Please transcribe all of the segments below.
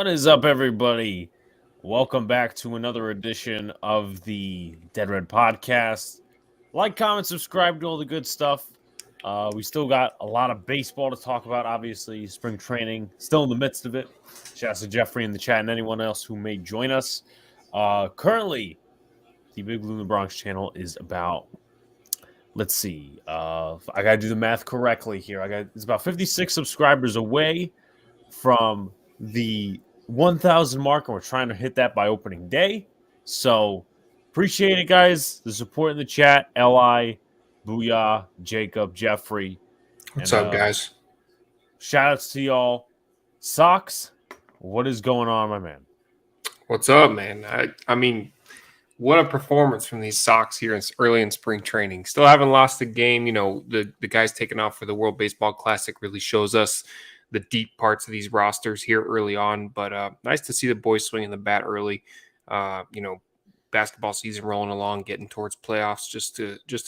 What is up, everybody? Welcome back to another edition of the Dead Red Podcast. Like, comment, subscribe to all the good stuff. We still got a lot of baseball to talk about, obviously. Spring training, still in the midst of it. Shout out to Jeffrey in the chat and anyone else who may join us. Currently, the Big Blue in the Bronx channel is about, let's see, I got to do the math correctly here. It's about 56 subscribers away from the 1,000 mark, and we're trying to hit that by opening day. So appreciate it, guys. The support in the chat. Li, Booyah, Jacob, Jeffrey. What's up, guys? Shout outs to y'all. Sox, what is going on, my man? What's up, man? I mean, what a performance from these Sox here early in spring training. Still haven't lost a game. You know, the guys taking off for the World Baseball Classic really shows us the deep parts of these rosters here early on. But nice to see the boys swinging the bat early. Basketball season rolling along, getting towards playoffs. Just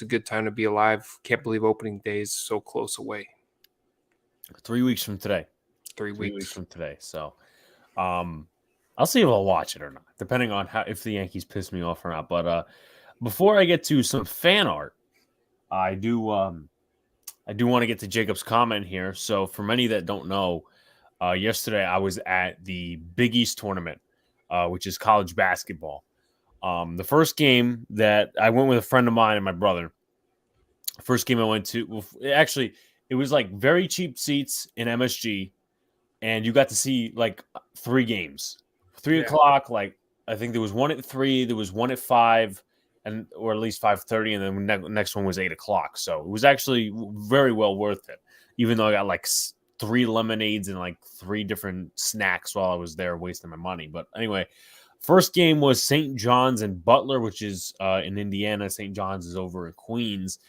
a good time to be alive. Can't believe opening day is so close away. 3 weeks from today. 3 weeks from today. So, I'll see if I'll watch it or not, depending on if the Yankees piss me off or not. But before I get to some fan art, I do want to get to Jacob's comment here. So for many that don't know, yesterday I was at the Big East tournament, which is college basketball. The first game that I went with a friend of mine and my brother. First game I went to, actually, it was like very cheap seats in MSG, and you got to see like 3 games. 3 o'clock, like I think there was one at 3, there was one at 5, or at least 5:30, and then the next one was 8 o'clock. So it was actually very well worth it, even though I got like 3 lemonades and like 3 different snacks while I was there wasting my money. But anyway, first game was St. John's and Butler, which is in Indiana. St. John's is over in Queens.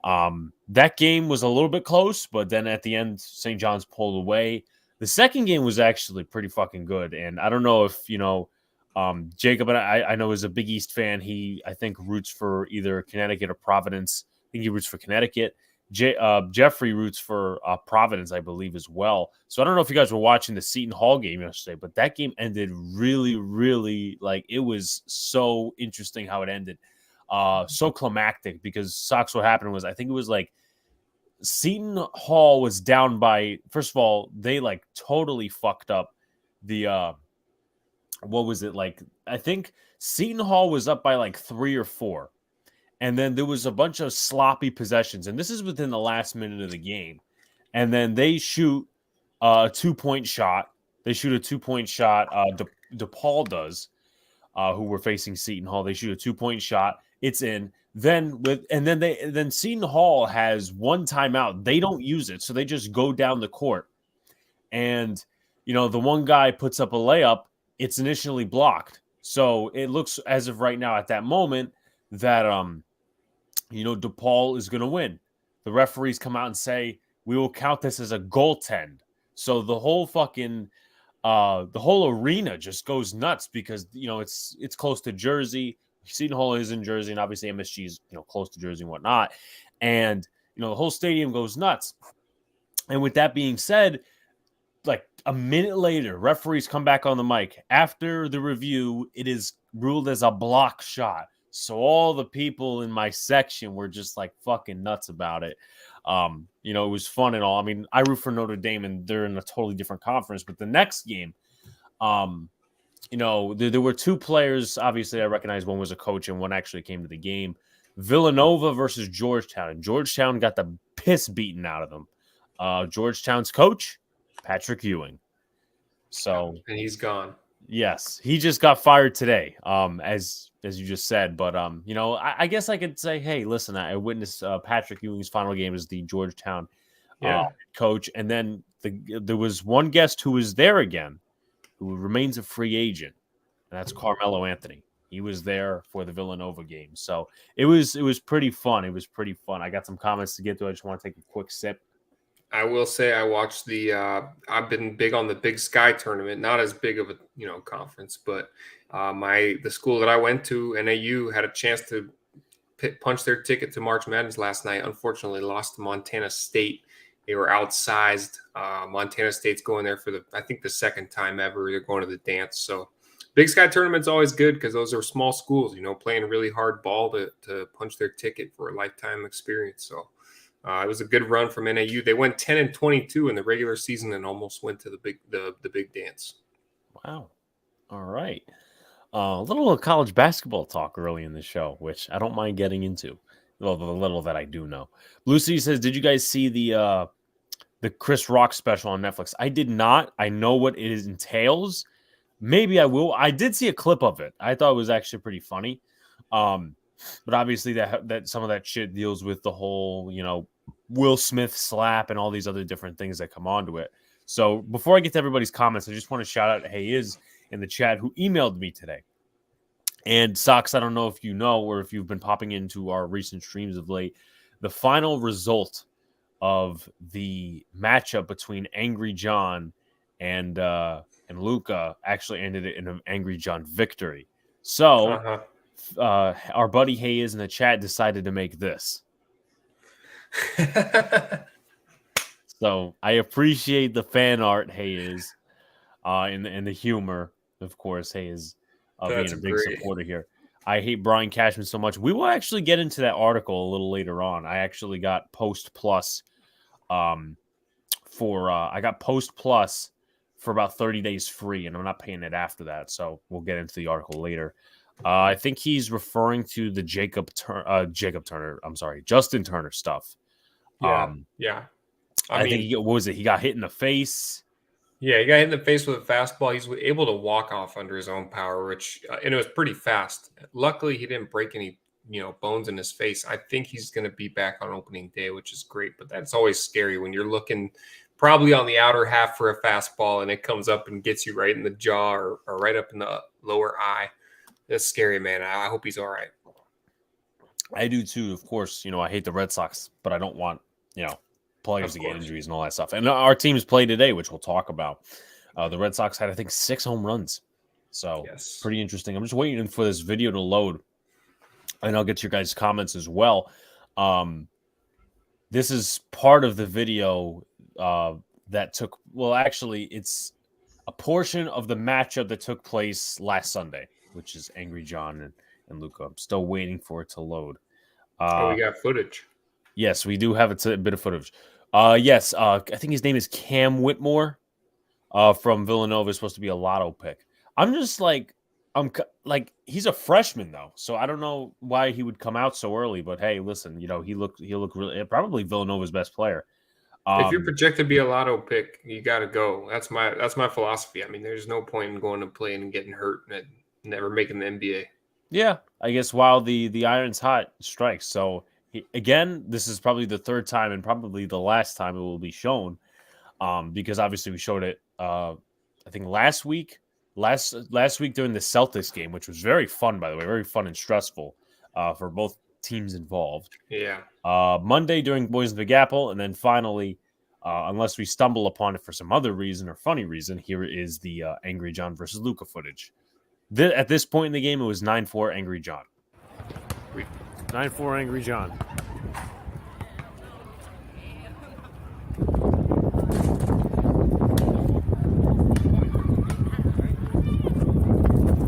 That game was a little bit close, but then at the end, St. John's pulled away. The second game was actually pretty fucking good, and I don't know if, you know, Jacob, and I know, is a Big East fan. He, I think, roots for either Connecticut or Providence. I think he roots for Connecticut. Jeffrey roots for Providence, I believe, as well. So I don't know if you guys were watching the Seton Hall game yesterday, but that game ended really, really, like, it was so interesting how it ended. So climactic, because Sox, what happened was, I think it was like Seton Hall was down by, first of all, they like totally fucked up the what was it, like, I think Seton Hall was up by like 3 or 4, and then there was a bunch of sloppy possessions, and this is within the last minute of the game, and then they shoot a 2-point shot. DePaul does, who were facing Seton Hall. They shoot a 2-point shot. It's in. Then Seton Hall has one timeout. They don't use it, so they just go down the court. And, you know, the one guy puts up a layup. It's initially blocked. So it looks as of right now at that moment that, DePaul is going to win. The referees come out and say, we will count this as a goaltend. So the whole fucking, the whole arena just goes nuts because, you know, it's close to Jersey. Seton Hall is in Jersey, and obviously MSG is, you know, close to Jersey and whatnot. And, you know, the whole stadium goes nuts. And with that being said, like a minute later, referees come back on the mic. After the review, it is ruled as a block shot. So all the people in my section were just like fucking nuts about it. It was fun and all. I mean, I root for Notre Dame, and they're in a totally different conference. But the next game, there were 2 players. Obviously, I recognize one was a coach and one actually came to the game. Villanova versus Georgetown. And Georgetown got the piss beaten out of them. Georgetown's coach, Patrick Ewing. So, and he's gone. Yes, he just got fired today, as you just said. But I guess I could say, hey, listen, I witnessed Patrick Ewing's final game as the Georgetown coach, and then there was one guest who was there again, who remains a free agent, and that's Carmelo Anthony. He was there for the Villanova game, so it was pretty fun. I got some comments to get to. I just want to take a quick sip. I will say I watched I've been big on the Big Sky tournament, not as big of a conference, but the school that I went to, NAU, had a chance to punch their ticket to March Madness last night. Unfortunately, lost to Montana State They were outsized. Montana State's going there for I think the second time ever. They're going to the dance. So Big Sky tournament's always good because those are small schools, playing really hard ball to punch their ticket for a lifetime experience. So it was a good run from NAU. They went 10-22 in the regular season and almost went to the big dance. Wow. All right. A little college basketball talk early in the show, which I don't mind getting into. Well, the little that I do know. Blue City says, "Did you guys see the Chris Rock special on Netflix?" I did not. I know what it entails. Maybe I will. I did see a clip of it. I thought it was actually pretty funny. But obviously that some of that shit deals with the whole, Will Smith slap and all these other different things that come onto it. So before I get to everybody's comments, I just want to shout out Hayes in the chat who emailed me today. And Sox, I don't know if you know or if you've been popping into our recent streams of late, the final result of the matchup between Angry John and Luca actually ended in an Angry John victory. So our buddy Hayes in the chat decided to make this. So I appreciate the fan art, Hayes, and the humor, of course. Hayes being a big supporter here. I hate Brian Cashman so much. We will actually get into that article a little later on. I actually got Post Plus I got Post Plus for about 30 days free, and I'm not paying it after that. So we'll get into the article later. I think he's referring to the Justin Turner stuff. Yeah. I think what was it? He got hit in the face. Yeah, he got hit in the face with a fastball. He's able to walk off under his own power, and it was pretty fast. Luckily, he didn't break any, bones in his face. I think he's going to be back on opening day, which is great. But that's always scary when you're looking probably on the outer half for a fastball and it comes up and gets you right in the jaw or right up in the lower eye. That's scary, man. I hope he's all right. I do too. Of course, I hate the Red Sox, but I don't want, players to get injuries and all that stuff. And our teams play today, which we'll talk about. The Red Sox had, I think, 6 home runs. So Pretty interesting. I'm just waiting for this video to load, and I'll get your guys' comments as well. This is part of the video that took – well, actually, it's a portion of the matchup that took place last Sunday, which is Angry John and Luca. I'm still waiting for it to load. We got footage. Yes, we do have a bit of footage. Yes, I think his name is Cam Whitmore from Villanova. Is supposed to be a lotto pick. I'm just he's a freshman though, so I don't know why he would come out so early. But hey, listen, he look really probably Villanova's best player. If you're projected to be a lotto pick, you got to go. That's my philosophy. I mean, there's no point in going to play and getting hurt and never making the NBA. Yeah, I guess while the iron's hot, strikes. So. Again, this is probably the third time and probably the last time it will be shown, because obviously we showed it. I think last week during the Celtics game, which was very fun, by the way, very fun and stressful for both teams involved. Yeah. Monday during Boys in the Big Apple, and then finally, unless we stumble upon it for some other reason or funny reason, here is the Angry John versus Luca footage. At this point in the game, it was 9-4 Angry John. 9-4 Angry John.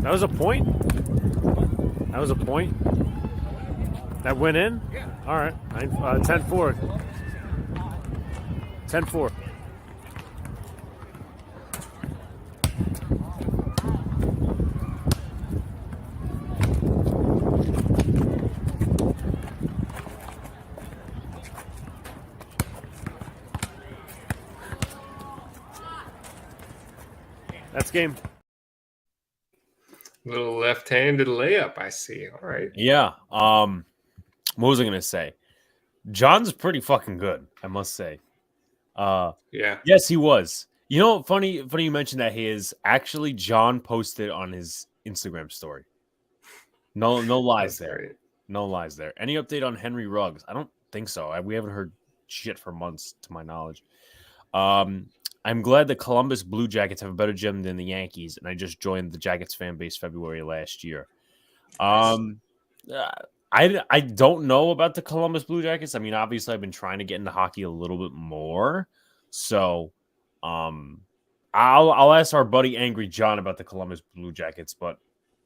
That was a point? That went in? Yeah. All right. 10-4. 10-4. That's game. Little left-handed layup, I see. All right. Yeah. What was I going to say? John's pretty fucking good, I must say. Yeah. Yes, he was. Funny you mentioned that actually John posted on his Instagram story. No lies there. Great. No lies there. Any update on Henry Ruggs? I don't think so. We haven't heard shit for months, to my knowledge. I'm glad the Columbus Blue Jackets have a better gym than the Yankees, and I just joined the Jackets fan base February last year. I don't know about the Columbus Blue Jackets. I mean, obviously, I've been trying to get into hockey a little bit more, so I'll ask our buddy Angry John about the Columbus Blue Jackets. But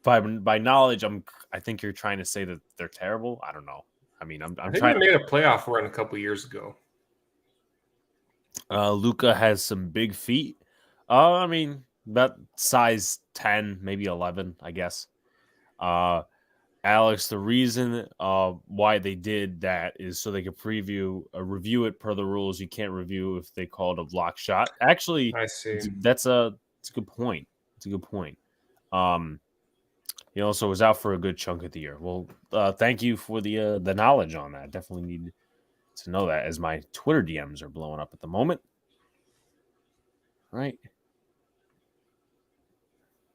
by knowledge, I think you're trying to say that they're terrible. I don't know. I mean, I'm I think they trying. made a playoff run a couple years ago. Luca has some big feet. I mean, about size 10, maybe 11, I guess. Alex, the reason why they did that is so they could review it per the rules. You can't review if they called a block shot. Actually, I see. it's a good point. It's a good point. He also was out for a good chunk of the year. Well, thank you for the knowledge on that. Definitely need to know that as my Twitter DMs are blowing up at the moment. Right.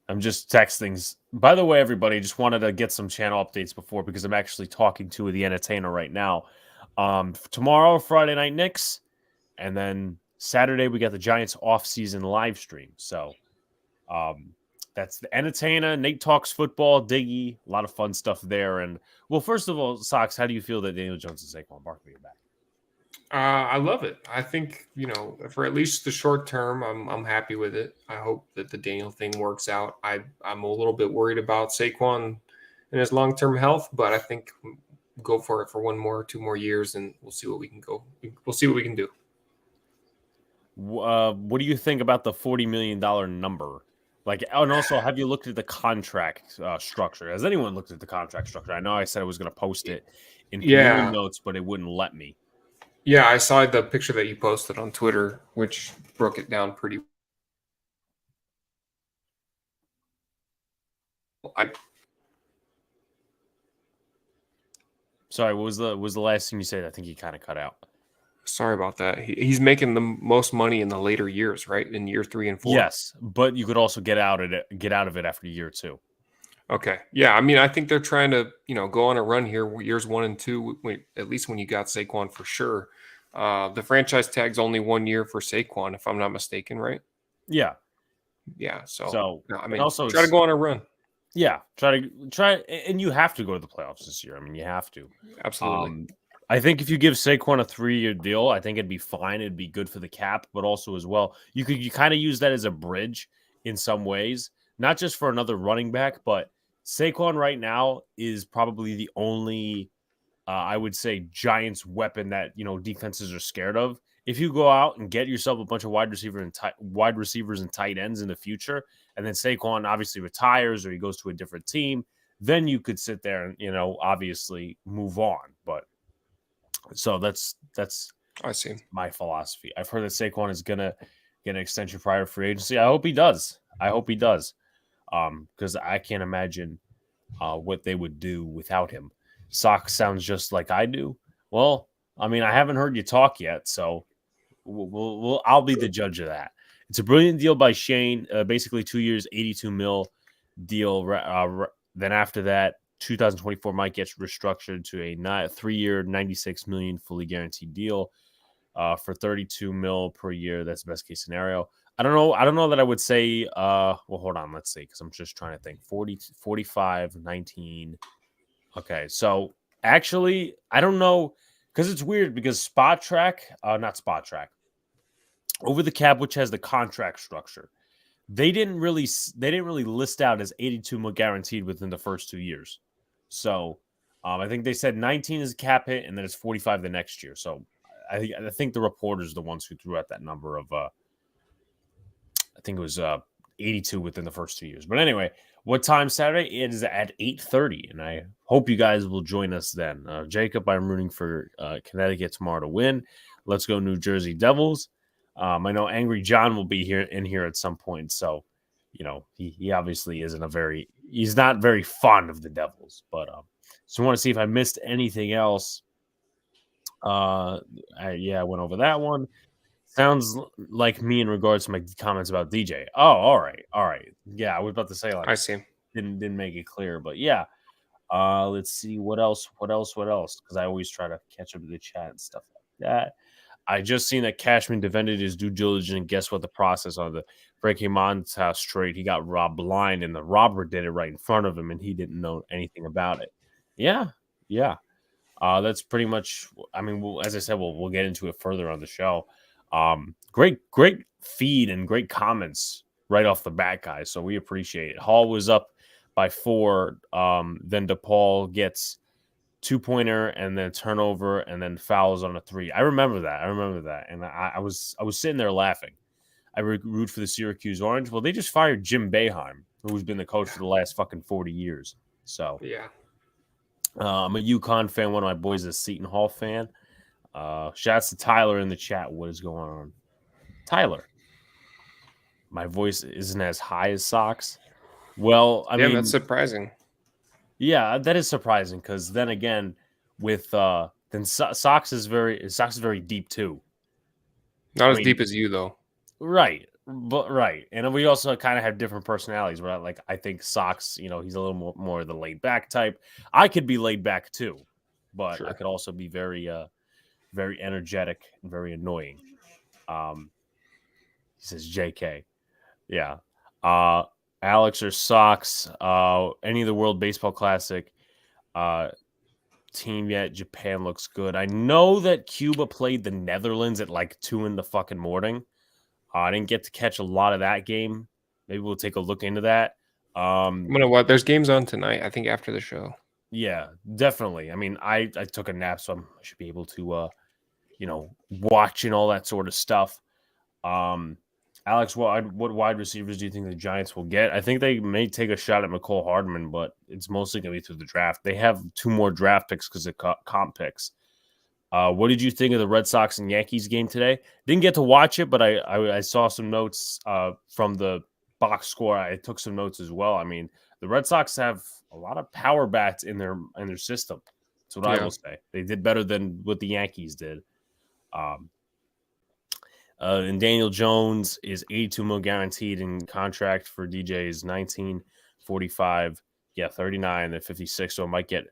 I'm just texting. By the way, everybody, just wanted to get some channel updates before because I'm actually talking to the entertainer right now. Tomorrow, Friday Night Knicks, and then Saturday we got the Giants off-season live stream. So that's the entertainer. Nate talks football, Diggy, a lot of fun stuff there. And well, first of all, Sox, how do you feel that Daniel Jones and Saquon Barkley are back? I love it. I think, for at least the short term, I'm happy with it. I hope that the Daniel thing works out. I'm a little bit worried about Saquon and his long-term health, but I think go for it for 1 more, 2 more years, and we'll see what we can go. We'll see what we can do. What do you think about the $40 million number? And also, have you looked at the contract structure? Has anyone looked at the contract structure? I know I said I was going to post it in community notes, but it wouldn't let me. Yeah, I saw the picture that you posted on Twitter, which broke it down pretty well. Sorry, what was the last thing you said? I think he kind of cut out. Sorry about that. He's making the most money in the later years, right? In year 3 and 4. Yes, but you could also get out of it after year 2. Okay. Yeah. I mean, I think they're trying to, go on a run here, years 1 and 2, at least when you got Saquon for sure. The franchise tag's only 1 year for Saquon, if I'm not mistaken, right? Yeah. Yeah. So I mean, also try to go on a run. Yeah. Try, and you have to go to the playoffs this year. I mean, you have to. Absolutely. I think if you give Saquon a 3-year deal, I think it'd be fine. It'd be good for the cap, but also as well, you kind of use that as a bridge in some ways, not just for another running back, but Saquon right now is probably the only, I would say, Giants weapon that defenses are scared of. If you go out and get yourself a bunch of wide receivers and tight ends in the future, and then Saquon obviously retires or he goes to a different team, then you could sit there and obviously move on. But so that's I see my philosophy. I've heard that Saquon is gonna get an extension prior to free agency. I hope he does. Because I can't imagine what they would do without him. Sox sounds just like I do. Well, I mean, I haven't heard you talk yet, so I'll be the judge of that. It's a brilliant deal by Shane. Basically, 2 years, 82 mil deal. Then after that, 2024 might get restructured to a 3-year, 96 million fully guaranteed deal for 32 mil per year. That's the best case scenario. I don't know that I would say, well, hold on. Let's see. Because I'm just trying to think 40, 45, 19. Okay. So actually, I don't know because it's weird because not Spot Track, Over the Cap, which has the contract structure, they didn't really list out as 82 mil guaranteed within the first 2 years. So I think they said 19 is a cap hit and then it's 45 the next year. So I think the reporters are the ones who threw out that number of I think it was 82 within the first 2 years. But anyway, what time Saturday? It is at 8:30, and I hope you guys will join us then. Jacob, I'm rooting for Connecticut tomorrow to win. Let's go New Jersey Devils. I know Angry John will be in here at some point, so he obviously he's not very fond of the Devils. But so I want to see if I missed anything else. I went over that one. Sounds like me in regards to my comments about DJ. Oh, all right. Yeah, I was about to say I see. Didn't make it clear, but yeah. Let's see what else. Because I always try to catch up to the chat and stuff like that. I just seen that Cashman defended his due diligence and guess what the process on the Frankie Montas trade. He got robbed blind and the robber did it right in front of him and he didn't know anything about it. Yeah. Yeah. That's pretty much. I mean, as I said, we'll get into it further on the show. Great feed and great comments right off the bat, guys. So we appreciate it. Hall was up by 4. Then DePaul gets 2-pointer and then turnover and then fouls on a 3. I remember that, and I was sitting there laughing. I root for the Syracuse Orange. Well, they just fired Jim Boeheim, who's been the coach for the last fucking 40 years. So Yeah. I'm a UConn fan. One of my boys is a Seton Hall fan. Shouts to Tyler in the chat. What is going on? Tyler, my voice isn't as high as Sox. Well, I Yeah, mean, that's surprising. yeah, that is surprising because then again, with Sox is very deep too. Not I as mean, deep as you though. right, but right, and we also kind of have different personalities. Right, like I think Sox, he's a little more the laid back type. I could be laid back too, but I Sure. could also be very energetic and very annoying. Um, he says JK. Yeah. Uh Alex or Sox, any of the World Baseball Classic uh team yet. Japan looks good. I know that Cuba played the Netherlands at like 2 in the fucking morning. I didn't get to catch a lot of that game. Maybe we'll take a look into that. I'm gonna what? There's games on tonight. I think after the show. Yeah, definitely. I mean, I took a nap, so I should be able to watch and all that sort of stuff. Um, Alex, what wide receivers do you think the Giants will get? I think they may take a shot at McCole Hardman, but it's mostly going to be through the draft. They have 2 more draft picks because of comp picks. What did you think of the Red Sox and Yankees game today? Didn't get to watch it, but I saw some notes from the box score. I took some notes as well. I mean, the Red Sox have a lot of power bats in their system. That's what I Yeah. will say. They did better than what the Yankees did. And Daniel Jones is 82 mil guaranteed in contract for DJ is 19, 45, 39, and 56. So it might get.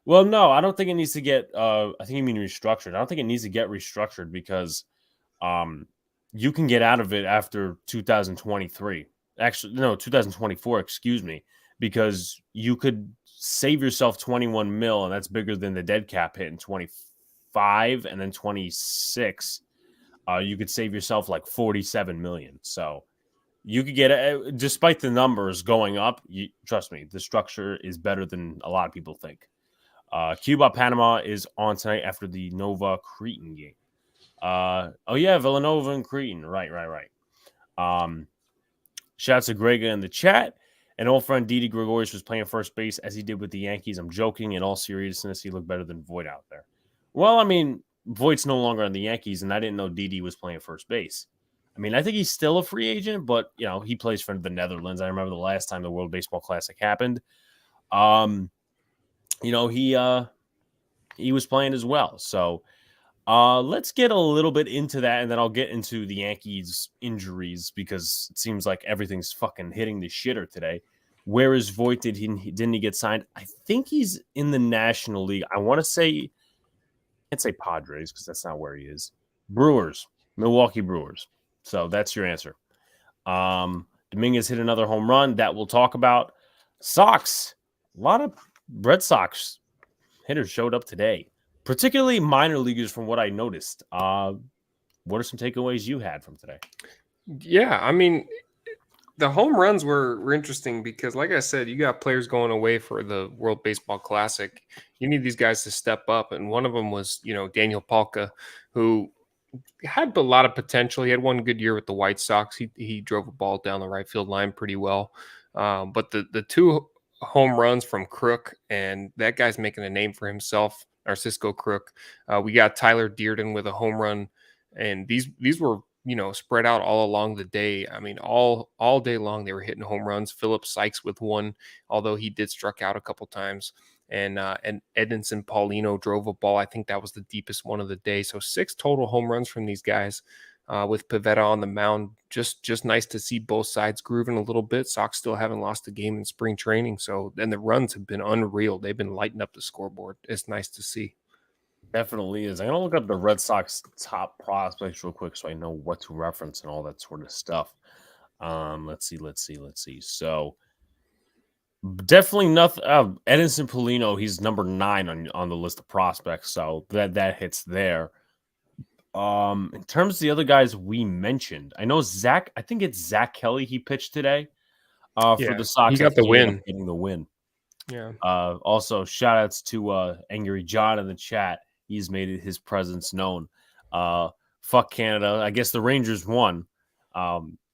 Well, no, I don't think it needs to get. I think you mean restructured. I don't think it needs to get restructured because, you can get out of it after 2023. Actually, no, 2024. Excuse me, because you could save yourself 21 mil, and that's bigger than the dead cap hit in 25 and then 26. You could save yourself like 47 million. So you could get it, despite the numbers going up. Trust me, the structure is better than a lot of people think. Cuba Panama is on tonight after the Nova Cretan game. Oh yeah, Villanova and Cretan. Right. Shouts to Grega in the chat. And old friend Didi Gregorius was playing first base as he did with the Yankees. I'm joking. In all seriousness, he looked better than Voit out there. Well, I mean, Voigt's no longer on the Yankees, and I didn't know Didi was playing first base. I mean, I think he's still a free agent, but he plays for the Netherlands. I remember the last time the World Baseball Classic happened. He was playing as well. So let's get a little bit into that, and then I'll get into the Yankees injuries because it seems like everything's fucking hitting the shitter today. Where is Voigt? Didn't he get signed? I think he's in the National League. I want to say, I can't say Padres because that's not where he is. Brewers, Milwaukee Brewers. So that's your answer. Dominguez hit another home run that we'll talk about. Sox, a lot of Red Sox hitters showed up today, particularly minor leaguers from what I noticed. What are some takeaways you had from today? Yeah, I mean, the home runs were interesting because, like I said, you got players going away for the World Baseball Classic. You need these guys to step up, and one of them was, Daniel Palka, who had a lot of potential. He had one good year with the White Sox. He drove a ball down the right field line pretty well. But the 2 home runs from Crook, and that guy's making a name for himself, Narcisco Crook. We got Tyler Dearden with a home run, and these were spread out all along the day. I mean, all day long they were hitting home runs. Philip Sykes with one, although he did struck out a couple times. And Edinson Paulino drove a ball. I think that was the deepest one of the day. So 6 total home runs from these guys with Pivetta on the mound. Just nice to see both sides grooving a little bit. Sox still haven't lost a game in spring training. So then the runs have been unreal. They've been lighting up the scoreboard. It's nice to see. Definitely is. I'm going to look up the Red Sox top prospects real quick so I know what to reference and all that sort of stuff. Let's see. So Definitely nothing. Edinson Polino, he's number 9 on the list of prospects, so that hits there. In terms of the other guys we mentioned, I know Zach. I think it's Zach Kelly. He pitched today. For Yeah, the he Sox, I got think the he ended up win. getting the win. Yeah. Also, shout outs to Angry John in the chat. He's made his presence known. Fuck Canada. I guess the Rangers won.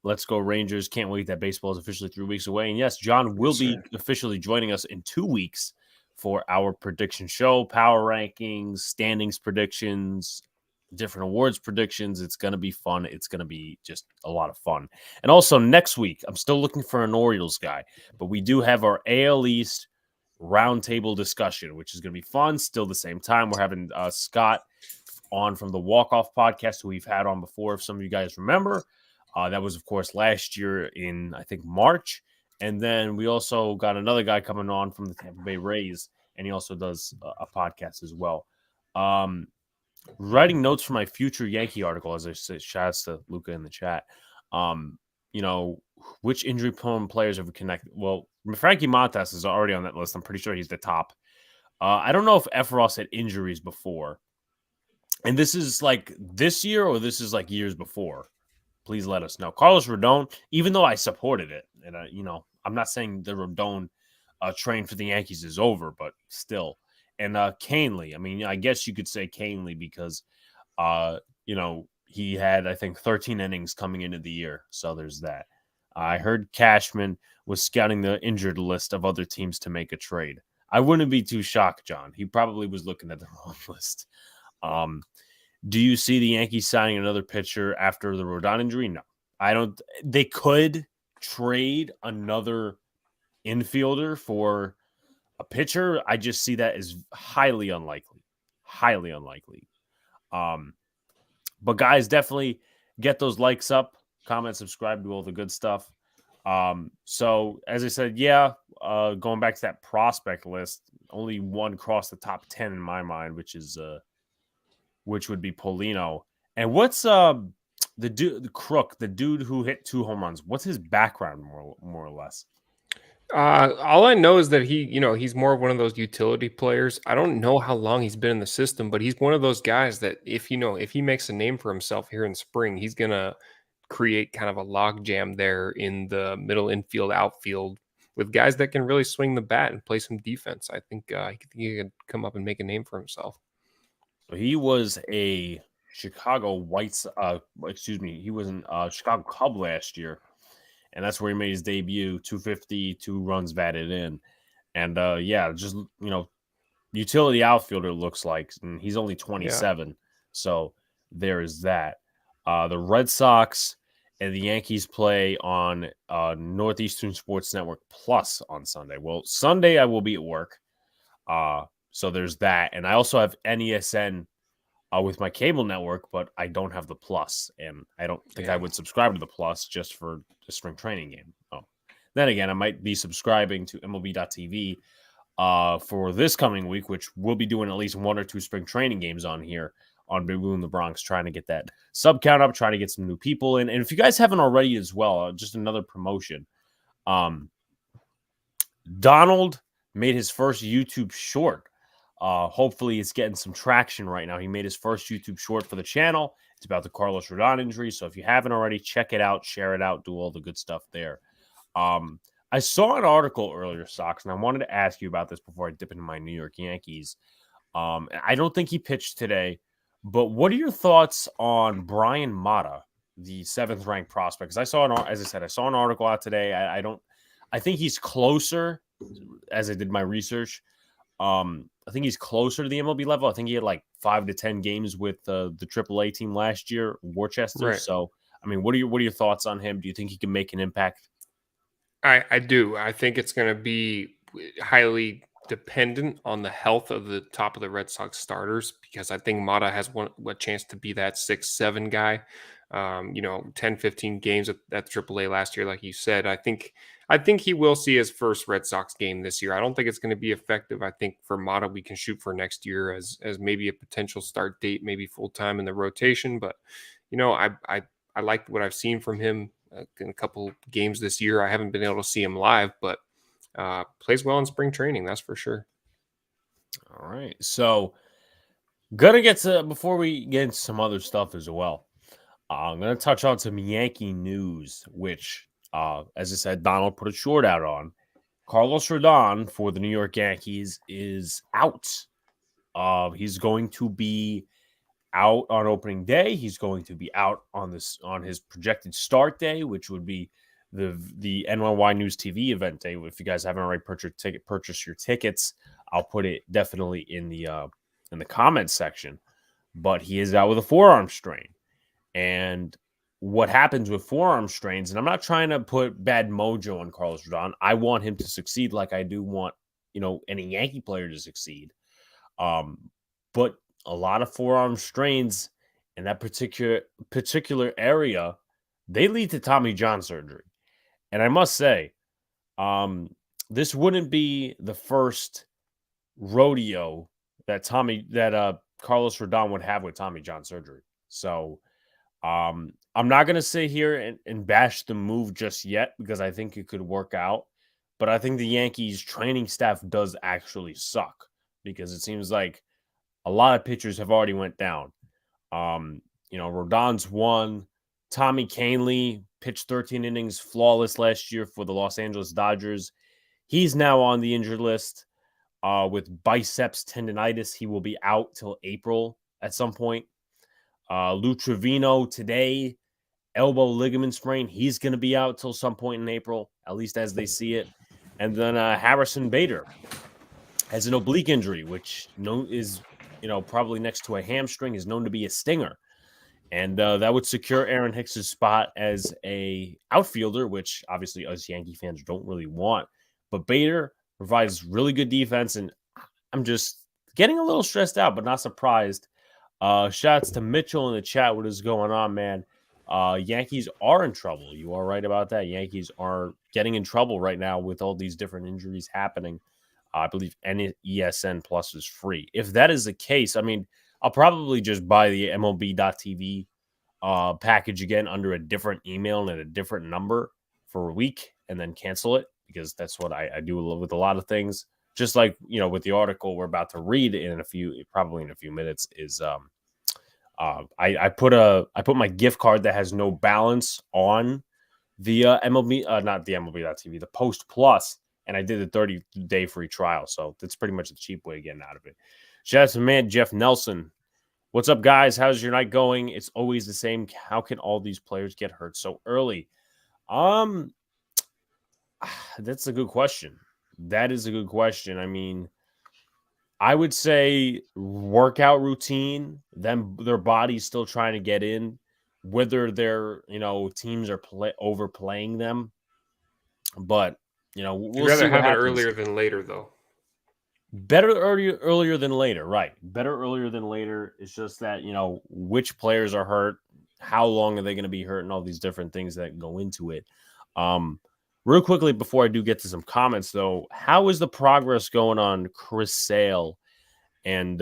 Let's go Rangers. Can't wait that baseball is officially 3 weeks away. And yes, John will Yes, be sir. officially joining us in 2 weeks for our prediction show, power rankings, standings predictions, different awards predictions. It's going to be fun. It's going to be just a lot of fun. And also next week, I'm still looking for an Orioles guy, but we do have our AL East roundtable discussion, which is going to be fun. Still the same time. We're having Scott on from the Walk Off podcast, who we've had on before, if some of you guys remember. That was, of course, last year in, I think, March. And then we also got another guy coming on from the Tampa Bay Rays, and he also does a podcast as well. Writing notes for my future Yankee article, as I said, shouts to Luca in the chat. You know, which injury prone players have we connected? Well, Frankie Montas is already on that list. I'm pretty sure he's the top. I don't know if Efros had injuries before. And this is like this year or this is like years before. Please let us know. Carlos Rodon, even though I supported it, and I'm not saying the Rodon train for the Yankees is over, but still. And Canely, I mean, I guess you could say Canely because he had, I think, 13 innings coming into the year. So there's that. I heard Cashman was scouting the injured list of other teams to make a trade. I wouldn't be too shocked, John. He probably was looking at the wrong list. Do you see the Yankees signing another pitcher after the Rodon injury? No, I don't. They could trade another infielder for a pitcher. I just see that as highly unlikely. Highly unlikely. But guys, definitely get those likes up, comment, subscribe, do all the good stuff. So as I said, going back to that prospect list, only one crossed the top 10 in my mind, which would be Polino. And what's the dude who hit 2 home runs? What's his background more or less? All I know is that he's more of one of those utility players. I don't know how long he's been in the system, but he's one of those guys that if he makes a name for himself here in spring, he's gonna create kind of a log jam there in the middle infield, outfield with guys that can really swing the bat and play some defense. I think he could come up and make a name for himself. So he was a Chicago he was in Chicago Cub last year, and that's where he made his debut. 250, 2 runs batted in, and just utility outfielder looks like, and he's only 27. Yeah. So there is that. The Red Sox and the Yankees play on Northeastern Sports Network Plus on Sunday. Well, Sunday I will be at work. So there's that. And I also have NESN with my cable network, but I don't have the Plus. And I don't think I would subscribe to the Plus just for the spring training game. Oh, then again, I might be subscribing to MLB.TV for this coming week, which we'll be doing at least 1 or 2 spring training games on here on Big Blue in the Bronx, trying to get that sub count up, trying to get some new people in. And if you guys haven't already as well, just another promotion. Donald made his first YouTube short. Hopefully it's getting some traction right now. He made his first YouTube short for the channel. It's about the Carlos Rodon injury. So if you haven't already, check it out, share it out, do all the good stuff there. I saw an article earlier, Sox, and I wanted to ask you about this before I dip into my New York Yankees. I don't think he pitched today, but what are your thoughts on Brian Mata, the 7th ranked prospect? Because I saw an article out today. I think he's closer, as I did my research. I think he's closer to the MLB level. I think he had like 5 to 10 games with the AAA team last year, Worcester. Right. So, I mean, what are your thoughts on him? Do you think he can make an impact? I do. I think it's going to be highly dependent on the health of the top of the Red Sox starters, because I think Mata has a chance to be that 6-7 guy. 10, 15 games at AAA last year, like you said. I think he will see his first Red Sox game this year. I don't think it's going to be effective. I think for Mata, we can shoot for next year as maybe a potential start date, maybe full time in the rotation. But I like what I've seen from him in a couple games this year. I haven't been able to see him live, but plays well in spring training, that's for sure. All right. So, gonna get to, before we get into some other stuff as well, I'm gonna touch on some Yankee news, which, as I said, Donald put a short out on. Carlos Rodon for the New York Yankees is out. He's going to be out on opening day. He's going to be out on his projected start day, which would be the NYY News TV event day. If you guys haven't already purchase your tickets, I'll put it definitely in the comments section. But he is out with a forearm strain, and what happens with forearm strains, and I'm not trying to put bad mojo on Carlos Rodon. I want him to succeed like I do want, any Yankee player to succeed. But a lot of forearm strains in that particular area, they lead to Tommy John surgery. And I must say, this wouldn't be the first rodeo that Carlos Rodon would have with Tommy John surgery. So I'm not going to sit here and bash the move just yet because I think it could work out. But I think the Yankees training staff does actually suck because it seems like a lot of pitchers have already went down. Rodon's one. Tommy Kahnle pitched 13 innings flawless last year for the Los Angeles Dodgers. He's now on the injured list with biceps tendonitis. He will be out till April at some point. Lou Trevino today, elbow ligament sprain. He's going to be out till some point in April, at least as they see it. And then Harrison Bader has an oblique injury, which is probably next to a hamstring, is known to be a stinger. And that would secure Aaron Hicks' spot as a outfielder, which obviously us Yankee fans don't really want. But Bader provides really good defense, and I'm just getting a little stressed out, but not surprised. Shouts to Mitchell in the chat. What is going on, man? Yankees are in trouble. You are right about that. Yankees are getting in trouble right now with all these different injuries happening. I believe ESN Plus is free. If that is the case, I mean, I'll probably just buy the MLB.TV package again under a different email and a different number for a week and then cancel it because that's what I do with a lot of things. Just like, with the article we're about to read probably in a few minutes is I put my gift card that has no balance on the MLB, not the MLB.TV, the Post Plus, and I did a 30-day free trial. So that's pretty much the cheap way of getting out of it. Shout out to man Jeff Nelson. What's up, guys? How's your night going? It's always the same. How can all these players get hurt so early? That's a good question. That is a good question. I mean, I would say workout routine, then their body's still trying to get in, whether their, teams are overplaying them. But, we'll You'd rather see what have it happens. earlier than later, though. Better earlier than later, right? Better earlier than later. It's just that, which players are hurt, how long are they going to be hurt, and all these different things that go into it. Real quickly, before I do get to some comments, though, how is the progress going on Chris Sale and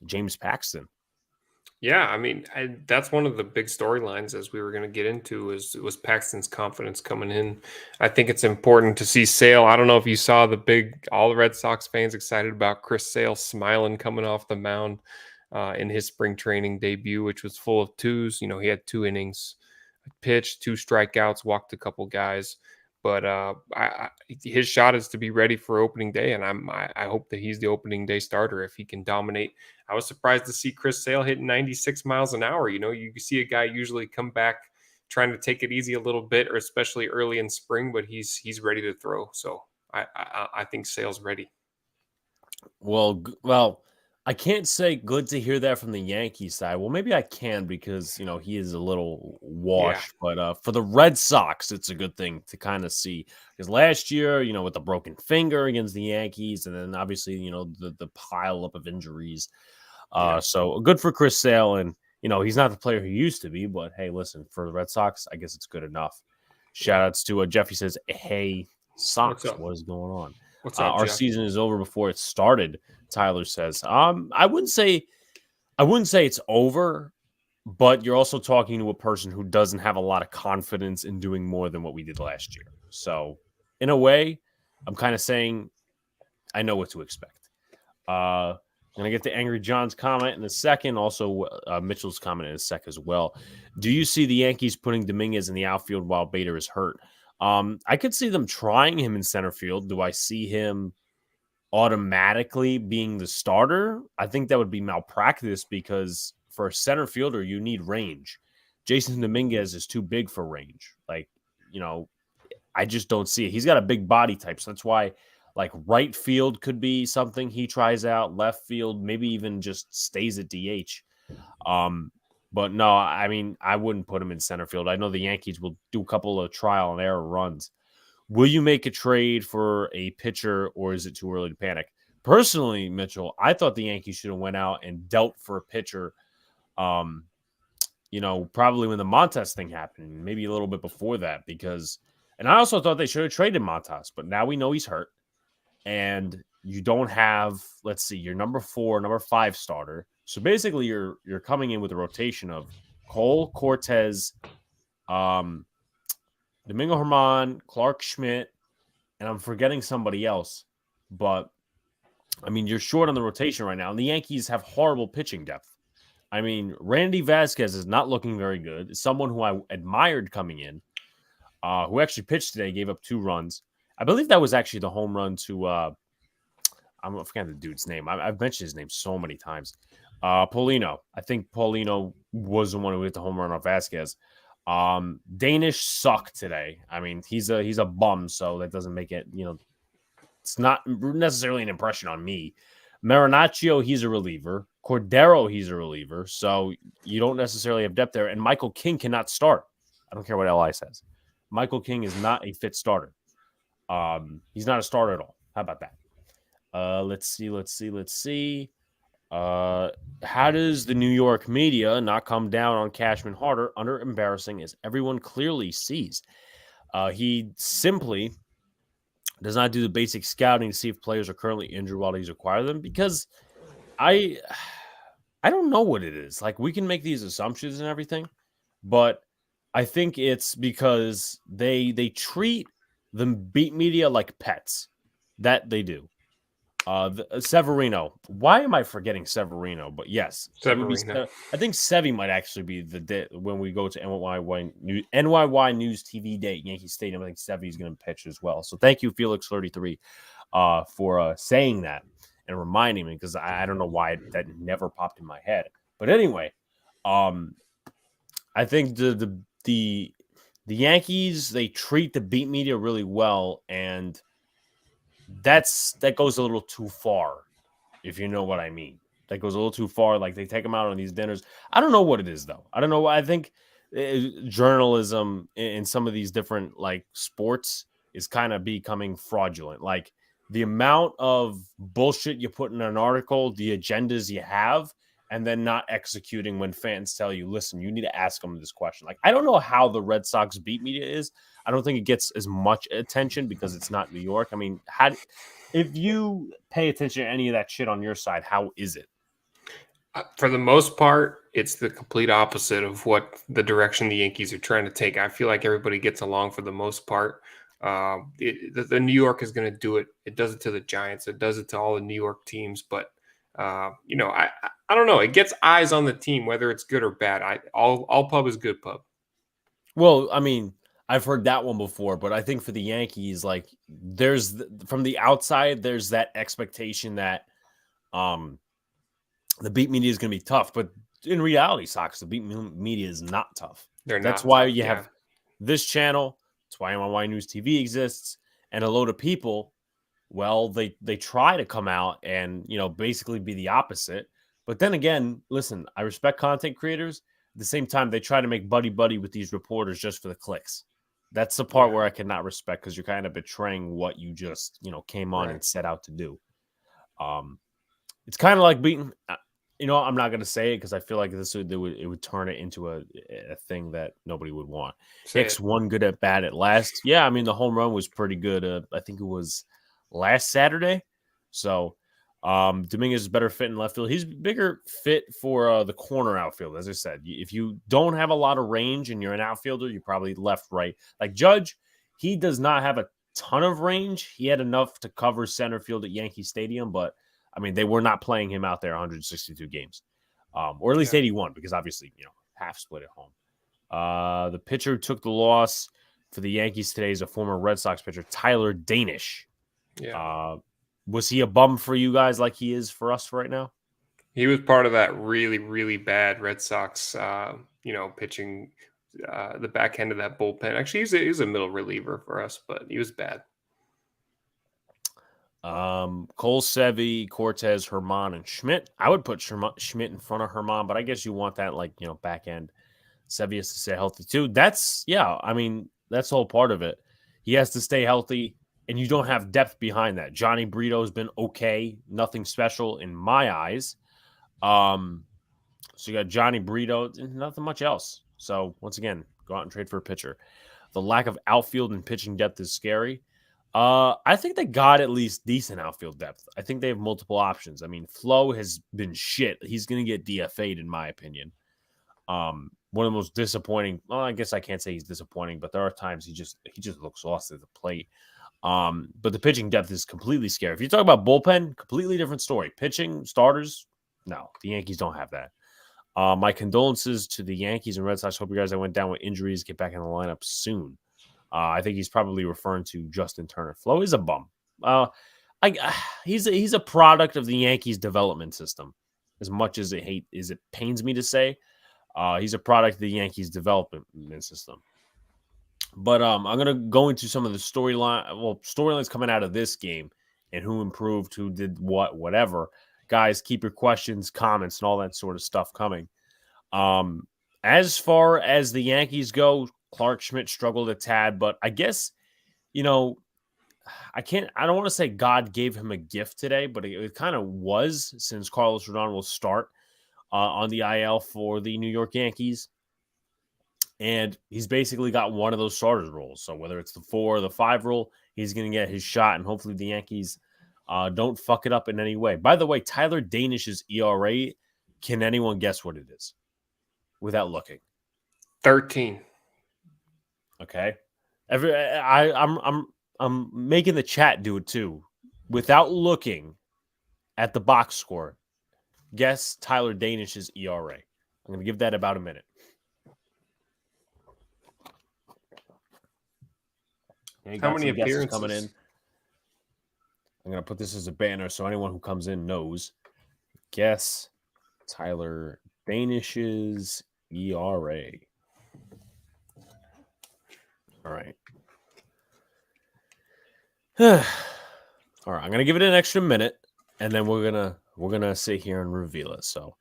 James Paxton? Yeah, I mean, that's one of the big storylines as we were going to get into was Paxton's confidence coming in. I think it's important to see Sale. I don't know if you saw all the Red Sox fans excited about Chris Sale smiling coming off the mound in his spring training debut, which was full of twos. He had 2 innings pitched, 2 strikeouts, walked a couple guys. But his shot is to be ready for opening day, and I hope that he's the opening day starter if he can dominate. I was surprised to see Chris Sale hit 96 miles an hour. You see a guy usually come back trying to take it easy a little bit, or especially early in spring, but he's ready to throw. So I think Sale's ready. Well, I can't say good to hear that from the Yankees side. Well, maybe I can because, he is a little washed. Yeah. But for the Red Sox, it's a good thing to kind of see. Because last year, with the broken finger against the Yankees, and then obviously, the pile up of injuries. So good for Chris Sale. And, he's not the player he used to be. But, hey, listen, for the Red Sox, I guess it's good enough. Shout-outs to Jeffy says, hey, Sox, what is going on? What's up, our season is over before it started, Tyler says. I wouldn't say it's over, but you're also talking to a person who doesn't have a lot of confidence in doing more than what we did last year. So, in a way, I'm kind of saying I know what to expect. I'm going to get to Angry John's comment in a second. Also, Mitchell's comment in a sec as well. Do you see the Yankees putting Dominguez in the outfield while Bader is hurt? I could see them trying him in center field. Do I see him automatically being the starter? I think that would be malpractice because for a center fielder, you need range. Jason Dominguez is too big for range. Like, I just don't see it. He's got a big body type. So that's why, like, right field could be something he tries out. Left field, maybe even just stays at DH. But no, I mean, I wouldn't put him in center field. I know the Yankees will do a couple of trial and error runs. Will you make a trade for a pitcher, or is it too early to panic? Personally, Mitchell, I thought the Yankees should have went out and dealt for a pitcher. Probably when the Montas thing happened, maybe a little bit before that, and I also thought they should have traded Montas, but now we know he's hurt, and you don't have, let's see, your number 4, number 5 starter. So basically, you're coming in with a rotation of Cole, Cortez, Domingo Germán, Clark Schmidt, and I'm forgetting somebody else. But, I mean, you're short on the rotation right now, and the Yankees have horrible pitching depth. I mean, Randy Vasquez is not looking very good. It's someone who I admired coming in, who actually pitched today, gave up 2 runs. I believe that was actually the home run to, I'm forgetting the dude's name. I've mentioned his name so many times. Paulino. I think Paulino was the one who hit the home run on Vasquez. Danish sucked today. I mean, he's a bum, so that doesn't make it, it's not necessarily an impression on me. Marinaccio, he's a reliever. Cordero, he's a reliever. So you don't necessarily have depth there. And Michael King cannot start. I don't care what LI says. Michael King is not a fit starter. He's not a starter at all. How about that? Let's see. How does the New York media not come down on Cashman harder under embarrassing as everyone clearly sees? He simply does not do the basic scouting to see if players are currently injured while he's acquired them, because I don't know what it is. Like, we can make these assumptions and everything, but I think it's because they treat the beat media like pets. That they do. Severino. Why am I forgetting Severino? But yes, Severino. I think Sevy might actually be the day when we go to NYY News TV Day, Yankee Stadium. I think Sevy's going to pitch as well. So thank you, Felix33, for saying that and reminding me, because I don't know why that never popped in my head. But anyway, I think the Yankees, they treat the beat media really well, and that goes a little too far, if you know what I mean. That goes a little too far. Like, they take them out on these dinners. I don't know what it is, though. I don't know. I think journalism in some of these different, like, sports is kind of becoming fraudulent. Like, the amount of bullshit you put in an article, the agendas you have, and then not executing when fans tell you, listen, you need to ask them this question. Like, I don't know how the Red Sox beat media is. I don't think it gets as much attention because it's not New York. I mean, if you pay attention to any of that shit on your side, how is it? For the most part, it's the complete opposite of what the direction the Yankees are trying to take. I feel like everybody gets along for the most part. The New York is going to do it. It does it to the Giants. It does it to all the New York teams. But, I don't know. It gets eyes on the team, whether it's good or bad. All pub is good pub. Well, I mean, I've heard that one before, but I think for the Yankees, like, from the outside, there's that expectation that the beat media is going to be tough. But in reality, Sox, the beat media is not tough. That's why you have this channel. That's why NYY News TV exists. And a load of people, well, they try to come out and, basically be the opposite. But then again, listen, I respect content creators. At the same time, they try to make buddy-buddy with these reporters just for the clicks. That's the part where I cannot respect, because you're kind of betraying what you just, came on and set out to do. It's kind of like beating, I'm not going to say it because I feel like it would turn it into a thing that nobody would want. Hicks won good at bat at last. Yeah, I mean, the home run was pretty good. I think it was last Saturday. So Dominguez is better fit in left field. He's bigger fit for the corner outfield. As I said, if you don't have a lot of range and you're an outfielder, you're probably left, right. Like Judge, he does not have a ton of range. He had enough to cover center field at Yankee Stadium, but I mean, they were not playing him out there 162 games, or at least 81, because obviously, half split at home. The pitcher who took the loss for the Yankees today is a former Red Sox pitcher, Tyler Danish. Yeah. Was he a bum for you guys like he is for us right now? He was part of that really, really bad Red Sox, pitching the back end of that bullpen. Actually, he's a middle reliever for us, but he was bad. Cole, Sevy, Cortez, Herman, and Schmidt. I would put Schmidt in front of Herman, but I guess you want that back end. Sevy has to stay healthy too. That's that's all part of it. He has to stay healthy, and you don't have depth behind that. Johnny Brito's been okay, nothing special in my eyes. So you got Johnny Brito, and nothing much else. So once again, go out and trade for a pitcher. The lack of outfield and pitching depth is scary. I think they got at least decent outfield depth. I think they have multiple options. I mean, Flo has been shit. He's going to get DFA'd in my opinion. One of the most disappointing. Well, I guess I can't say he's disappointing, but there are times he just looks lost at the plate. But the pitching depth is completely scary. If you talk about bullpen, completely different story. Pitching starters, no, the Yankees don't have that. My condolences to the Yankees and Red Sox. Hope you guys that went down with injuries get back in the lineup soon. I think he's probably referring to Justin Turner. Flo is a bum. He's a product of the Yankees development system. As much as it pains me to say, he's a product of the Yankees development system. But I'm gonna go into some of the storylines coming out of this game and who improved, who did whatever. Guys, keep your questions, comments, and all that sort of stuff coming. As far as the Yankees go, Clark Schmidt struggled a tad, but I guess, I don't want to say God gave him a gift today, but it kind of was, since Carlos Rodon will start on the IL for the New York Yankees. And he's basically got one of those starters roles. So whether it's the 4 or the 5 role, he's going to get his shot, and hopefully the Yankees don't fuck it up in any way. By the way, Tyler Danish's ERA, can anyone guess what it is without looking? 13. Okay. I'm making the chat do it too. Without looking at the box score, guess Tyler Danish's ERA. I'm going to give that about a minute. How many appearances coming in? I'm going to put this as a banner so anyone who comes in knows. Guess Tyler Danish's ERA. All right. All right, I'm going to give it an extra minute, and then we're going to sit here and reveal it. So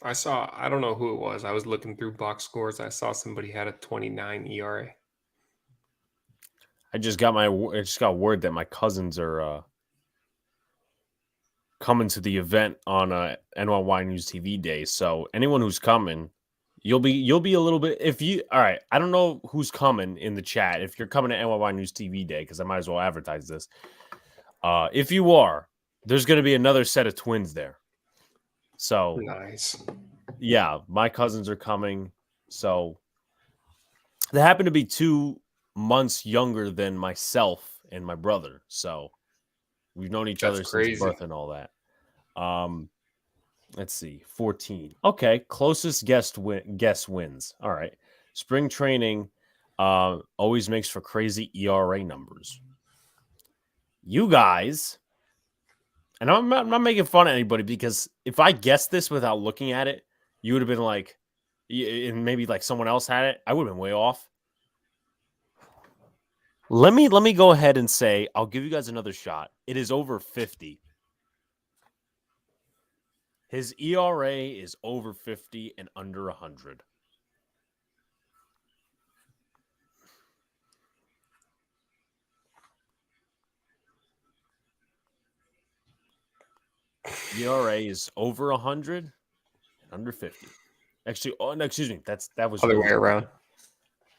I don't know who it was. I was looking through box scores. I saw somebody had a 29 ERA. I just got word that my cousins are coming to the event on NYY News TV Day. So anyone who's coming, you'll be a little bit. All right, I don't know who's coming in the chat. If you're coming to NYY News TV Day, because I might as well advertise this. If you are, there's going to be another set of twins there. So nice. Yeah, my cousins are coming. So they happen to be 2 months younger than myself and my brother. So we've known each other since birth and all that. Let's see, 14. Okay, closest guess wins. All right. Spring training always makes for crazy ERA numbers. You guys, and I'm not making fun of anybody, because if I guessed this without looking at it, you would have been like, and maybe like someone else had it, I would have been way off. Let me go ahead and say, I'll give you guys another shot. It is over 50. His ERA is over 50 and under 100. ERA is over 100 and under 50. Actually, no, excuse me. That was other way around.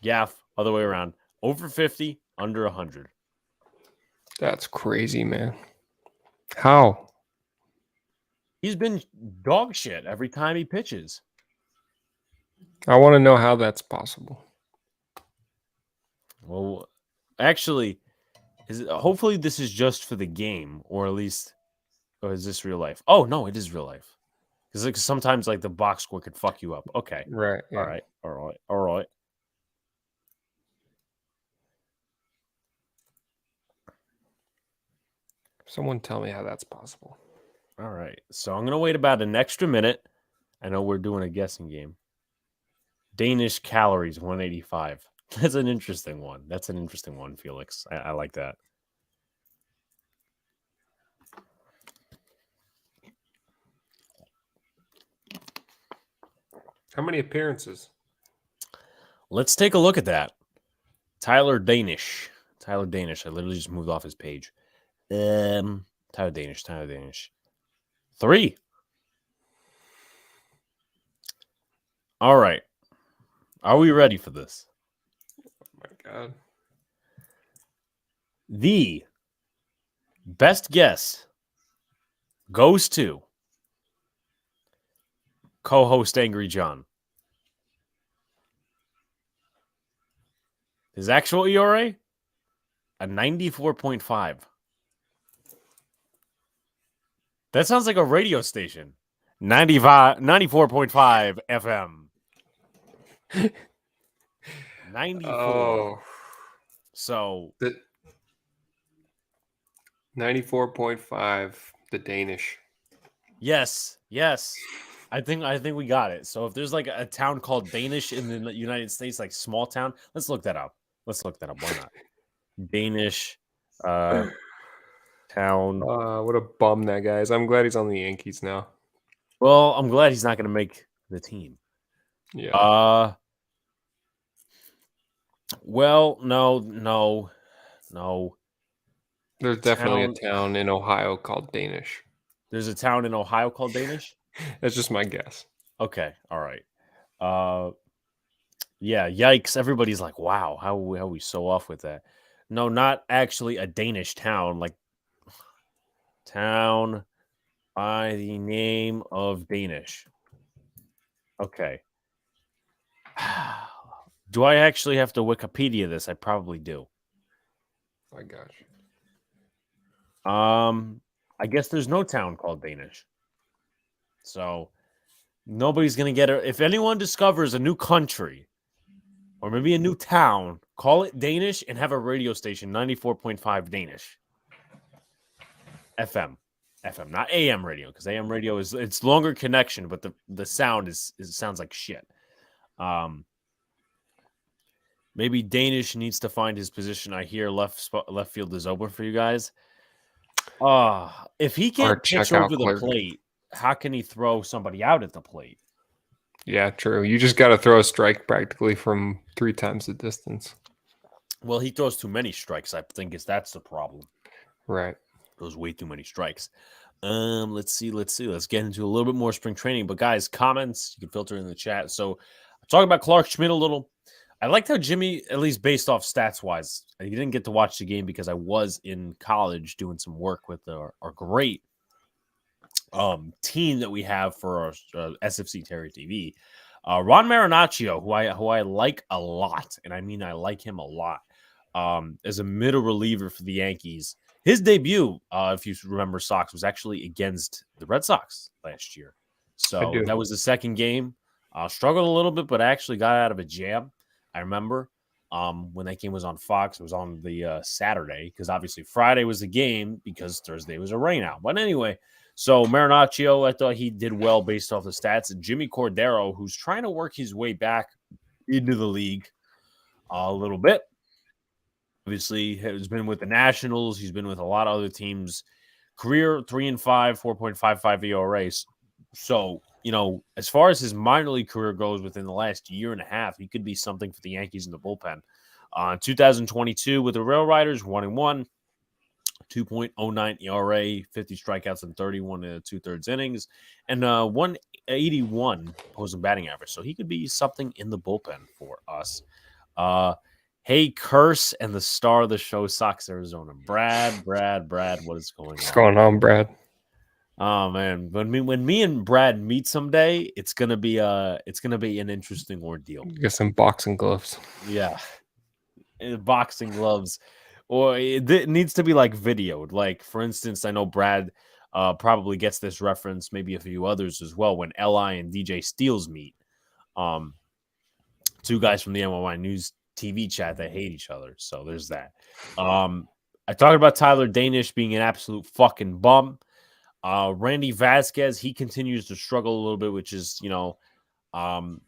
Gaff, other way around. Over 50, under 100. That's crazy, man. How? He's been dog shit every time he pitches. I want to know how that's possible. Well, actually, hopefully this is just for the game, or at least, or is this real life? Oh no, it is real life. Because like sometimes like the box score could fuck you up. Okay. Right. Yeah. All right. Someone tell me how that's possible. All right. So I'm gonna wait about an extra minute. I know we're doing a guessing game. Danish calories 185. That's an interesting one. Felix. I like that. How many appearances? Let's take a look at that. Tyler Danish. I literally just moved off his page. Tyler Danish. 3. All right. Are we ready for this? Oh my God. The best guess goes to co-host Angry John. His actual ERA? A 94.5. That sounds like a radio station. 94.5 FM. 94. Oh. So 94.5, the Danish. Yes. I think we got it. So if there's like a town called Danish in the United States, like small town, let's look that up. Why not? Danish town. What a bum that guy is. I'm glad he's on the Yankees now. Well, I'm glad he's not going to make the team. Yeah. Well, no. There's definitely a town in Ohio called Danish. There's a town in Ohio called Danish? That's just my guess. Okay, all right. Yeah, yikes. Everybody's like, wow, how are we so off with that? No, not actually a Danish town, like town by the name of Danish. Okay. Do I actually have to Wikipedia this? I probably do. My gosh. I guess there's no town called Danish. So nobody's going to get it. If anyone discovers a new country or maybe a new town, call it Danish and have a radio station, 94.5 Danish. FM, not AM radio, because AM radio it's longer connection, but the sound sounds like shit. Maybe Danish needs to find his position. I hear left field is open for you guys. If he can't pitch over the plate, how can he throw somebody out at the plate? Yeah, true. You just got to throw a strike practically from 3 times the distance. Well, he throws too many strikes. I think that's the problem. Right. Throws way too many strikes. Let's see. Let's get into a little bit more spring training. But guys, comments, you can filter in the chat. So talking about Clark Schmidt a little. I liked how Jimmy, at least based off stats wise, he didn't get to watch the game because I was in college doing some work with our great team that we have for our SFC Terry TV. Ron Marinaccio, who I like a lot, and I mean I like him a lot, as a middle reliever for the Yankees. His debut, if you remember, Sox, was actually against the Red Sox last year. So that was the second game. Struggled a little bit, but actually got out of a jam. I remember when that game was on Fox. It was on the Saturday because obviously Friday was the game because Thursday was a rainout. But anyway, so Marinaccio, I thought he did well based off the stats. And Jimmy Cordero, who's trying to work his way back into the league a little bit. Obviously, he's been with the Nationals. He's been with a lot of other teams. Career 3-5, 4.55 ERAs. So, as far as his minor league career goes within the last year and a half, he could be something for the Yankees in the bullpen. 2022 with the Rail Riders, 1-1, 2.09 ERA, 50 strikeouts in 31 2/3 innings, and 181 opposing batting average. So he could be something in the bullpen for us. Hey, Curse and the star of the show, SoxArizona. Brad, what is going on? What's going on, Brad? Oh man, when me and Brad meet someday, it's gonna be an interesting ordeal. Get some boxing gloves. Yeah, boxing gloves, or it needs to be like videoed. Like for instance, I know Brad probably gets this reference, maybe a few others as well. When Li and DJ Steels meet, um, two guys from the NYY News TV chat that hate each other. So there's that. I talked about Tyler Danish being an absolute fucking bum. Randy Vasquez, he continues to struggle a little bit, which is,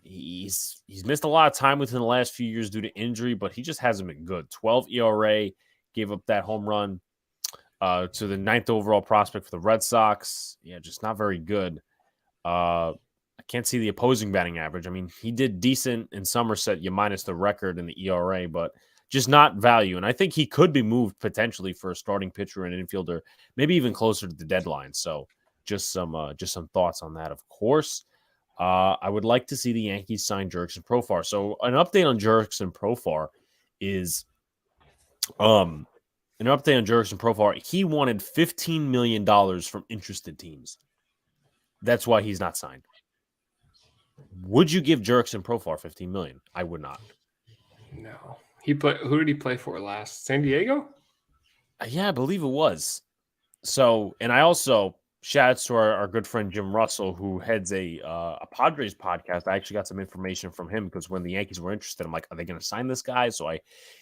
he's missed a lot of time within the last few years due to injury, but he just hasn't been good. 12 ERA, gave up that home run to the 9th overall prospect for the Red Sox. Yeah, just not very good. I can't see the opposing batting average. I mean, he did decent in Somerset, you minus the record in the ERA, but just not value. And I think he could be moved potentially for a starting pitcher and infielder, maybe even closer to the deadline. So just some thoughts on that, of course. I would like to see the Yankees sign Jurickson Profar. So an update on Jurickson Profar is he wanted $15 million from interested teams. That's why he's not signed. Would you give Jurickson Profar $15 million? I would not. No. Who did he play for last? San Diego? Yeah, I believe it was. So, and I also shout out to our good friend Jim Russell, who heads a Padres podcast. I actually got some information from him because when the Yankees were interested, I'm like, are they going to sign this guy? So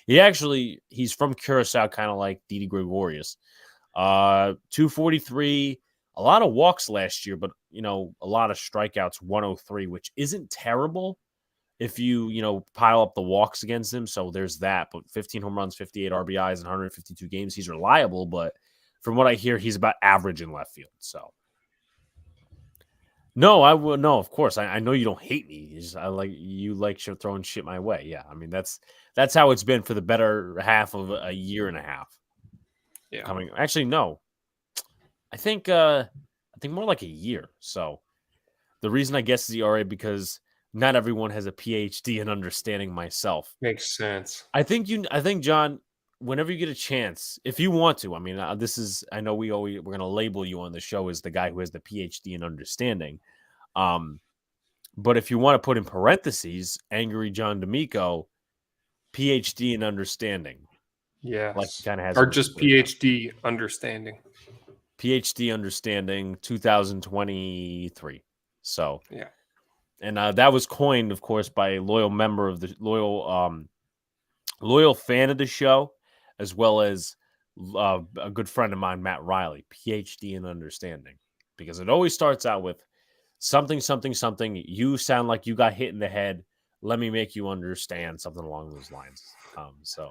he's from Curacao, kind of like Didi Gregorius. 243, a lot of walks last year, but a lot of strikeouts, 103, which isn't terrible if you pile up the walks against him. So there's that. But 15 home runs, 58 RBIs, and 152 games. He's reliable, but from what I hear, he's about average in left field. So no, I will. No, of course. I know you don't hate me. I like throwing shit my way. Yeah, I mean that's how it's been for the better half of a year and a half. Yeah. Actually, no. I think more like a year. So the reason I guess is ERA because not everyone has a PhD in understanding myself. Makes sense. I think John, whenever you get a chance, if you want to, I mean, I know we're going to label you on the show as the guy who has the PhD in understanding. But if you want to put in parentheses, Angry John D'Amico, PhD in understanding. Yes. Like kind of has, or just PhD understanding. PhD understanding 2023. So yeah. And that was coined, of course, by a loyal member of the loyal fan of the show, as well as a good friend of mine, Matt Riley, PhD in understanding, because it always starts out with something, something, something. You sound like you got hit in the head. Let me make you understand, something along those lines. So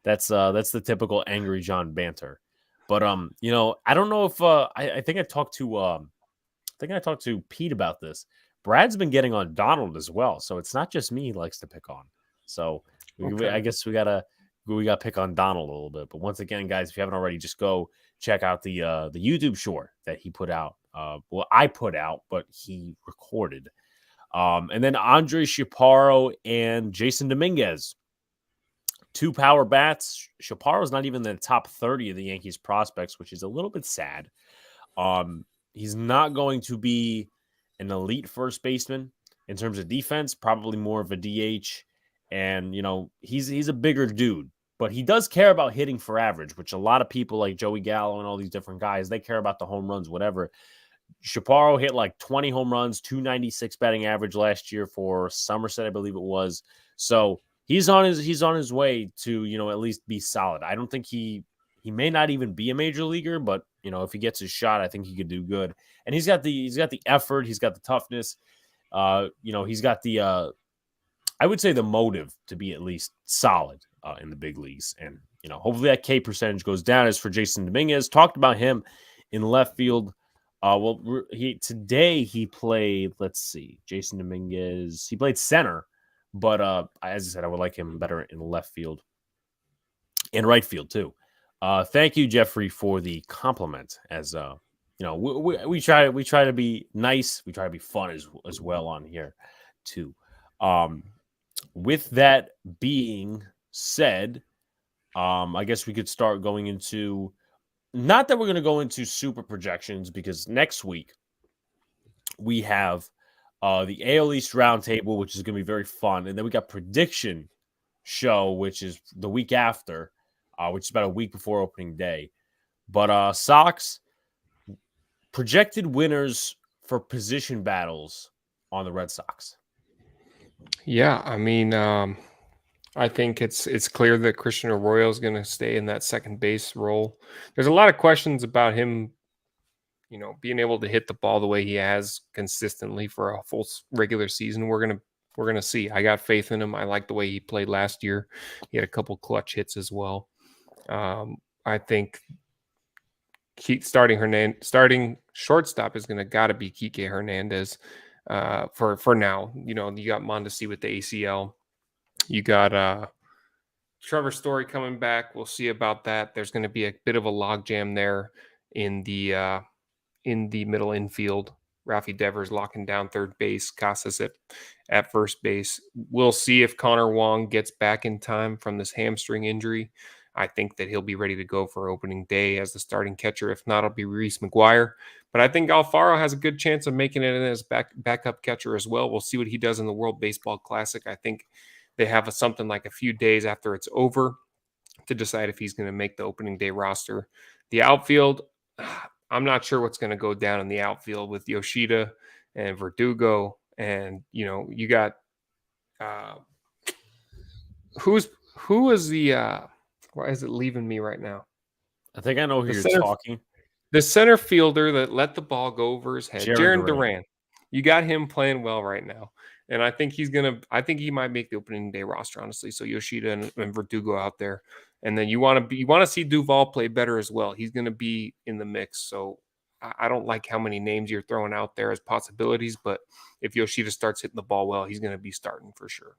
that's the typical Angry John banter. But I don't know if I think I talked to Pete about this. Brad's been getting on Donald as well, so it's not just me he likes to pick on. So I guess we gotta pick on Donald a little bit. But once again, guys, if you haven't already, just go check out the YouTube short that he put out. I put out, but he recorded. And then Andre Chaparro and Jason Dominguez, 2 power bats. Chaparro's not even in the top 30 of the Yankees prospects, which is a little bit sad. He's not going to be an elite first baseman in terms of defense, probably more of a DH. And, he's a bigger dude, but he does care about hitting for average, which a lot of people like Joey Gallo and all these different guys, they care about the home runs, whatever. Chaparro hit like 20 home runs, 296 batting average last year for Somerset, I believe it was. So he's on his way to, at least be solid. I don't think he may not even be a major leaguer, but if he gets his shot, I think he could do good. And he's got the effort, he's got the toughness, he's got the I would say the motive to be at least solid in the big leagues. And hopefully that K percentage goes down. As for Jason Dominguez, talked about him in left field. Today he played. Let's see, Jason Dominguez. He played center, but as I said, I would like him better in left field and right field too. Thank you, Jeffrey, for the compliment. As we try to be nice. We try to be fun as well on here too. With that being said, I guess we could start going into not that we're going to go into super projections because next week we have the AL East roundtable, which is going to be very fun, and then we got prediction show, which is the week after, which is about a week before opening day. But Sox projected winners for position battles on the Red Sox. Yeah, I mean, I think it's clear that Christian Arroyo is going to stay in that second base role. There's a lot of questions about him, being able to hit the ball the way he has consistently for a full regular season. We're gonna see. I got faith in him. I like the way he played last year. He had a couple clutch hits as well. I think starting shortstop is gonna gotta be Kike Hernandez for now. You got Mondesi with the ACL. You got Trevor Story coming back. We'll see about that. There's going to be a bit of a logjam there in the middle infield. Rafi Devers locking down third base. Casas at first base. We'll see if Connor Wong gets back in time from this hamstring injury. I think that he'll be ready to go for opening day as the starting catcher. If not, it'll be Reese McGuire. But I think Alfaro has a good chance of making it in as backup catcher as well. We'll see what he does in the World Baseball Classic. I think they have something like a few days after it's over to decide if he's going to make the opening day roster. The outfield, I'm not sure what's going to go down in the outfield with Yoshida and Verdugo. And, you got who is the why is it leaving me right now? I think I know who you're talking. The center fielder that let the ball go over his head, Jarren Duran. You got him playing well right now. And I think he might make the opening day roster, honestly. So Yoshida and Verdugo out there. And then you want to see Duvall play better as well. He's going to be in the mix. So I don't like how many names you're throwing out there as possibilities, but if Yoshida starts hitting the ball well, he's going to be starting for sure.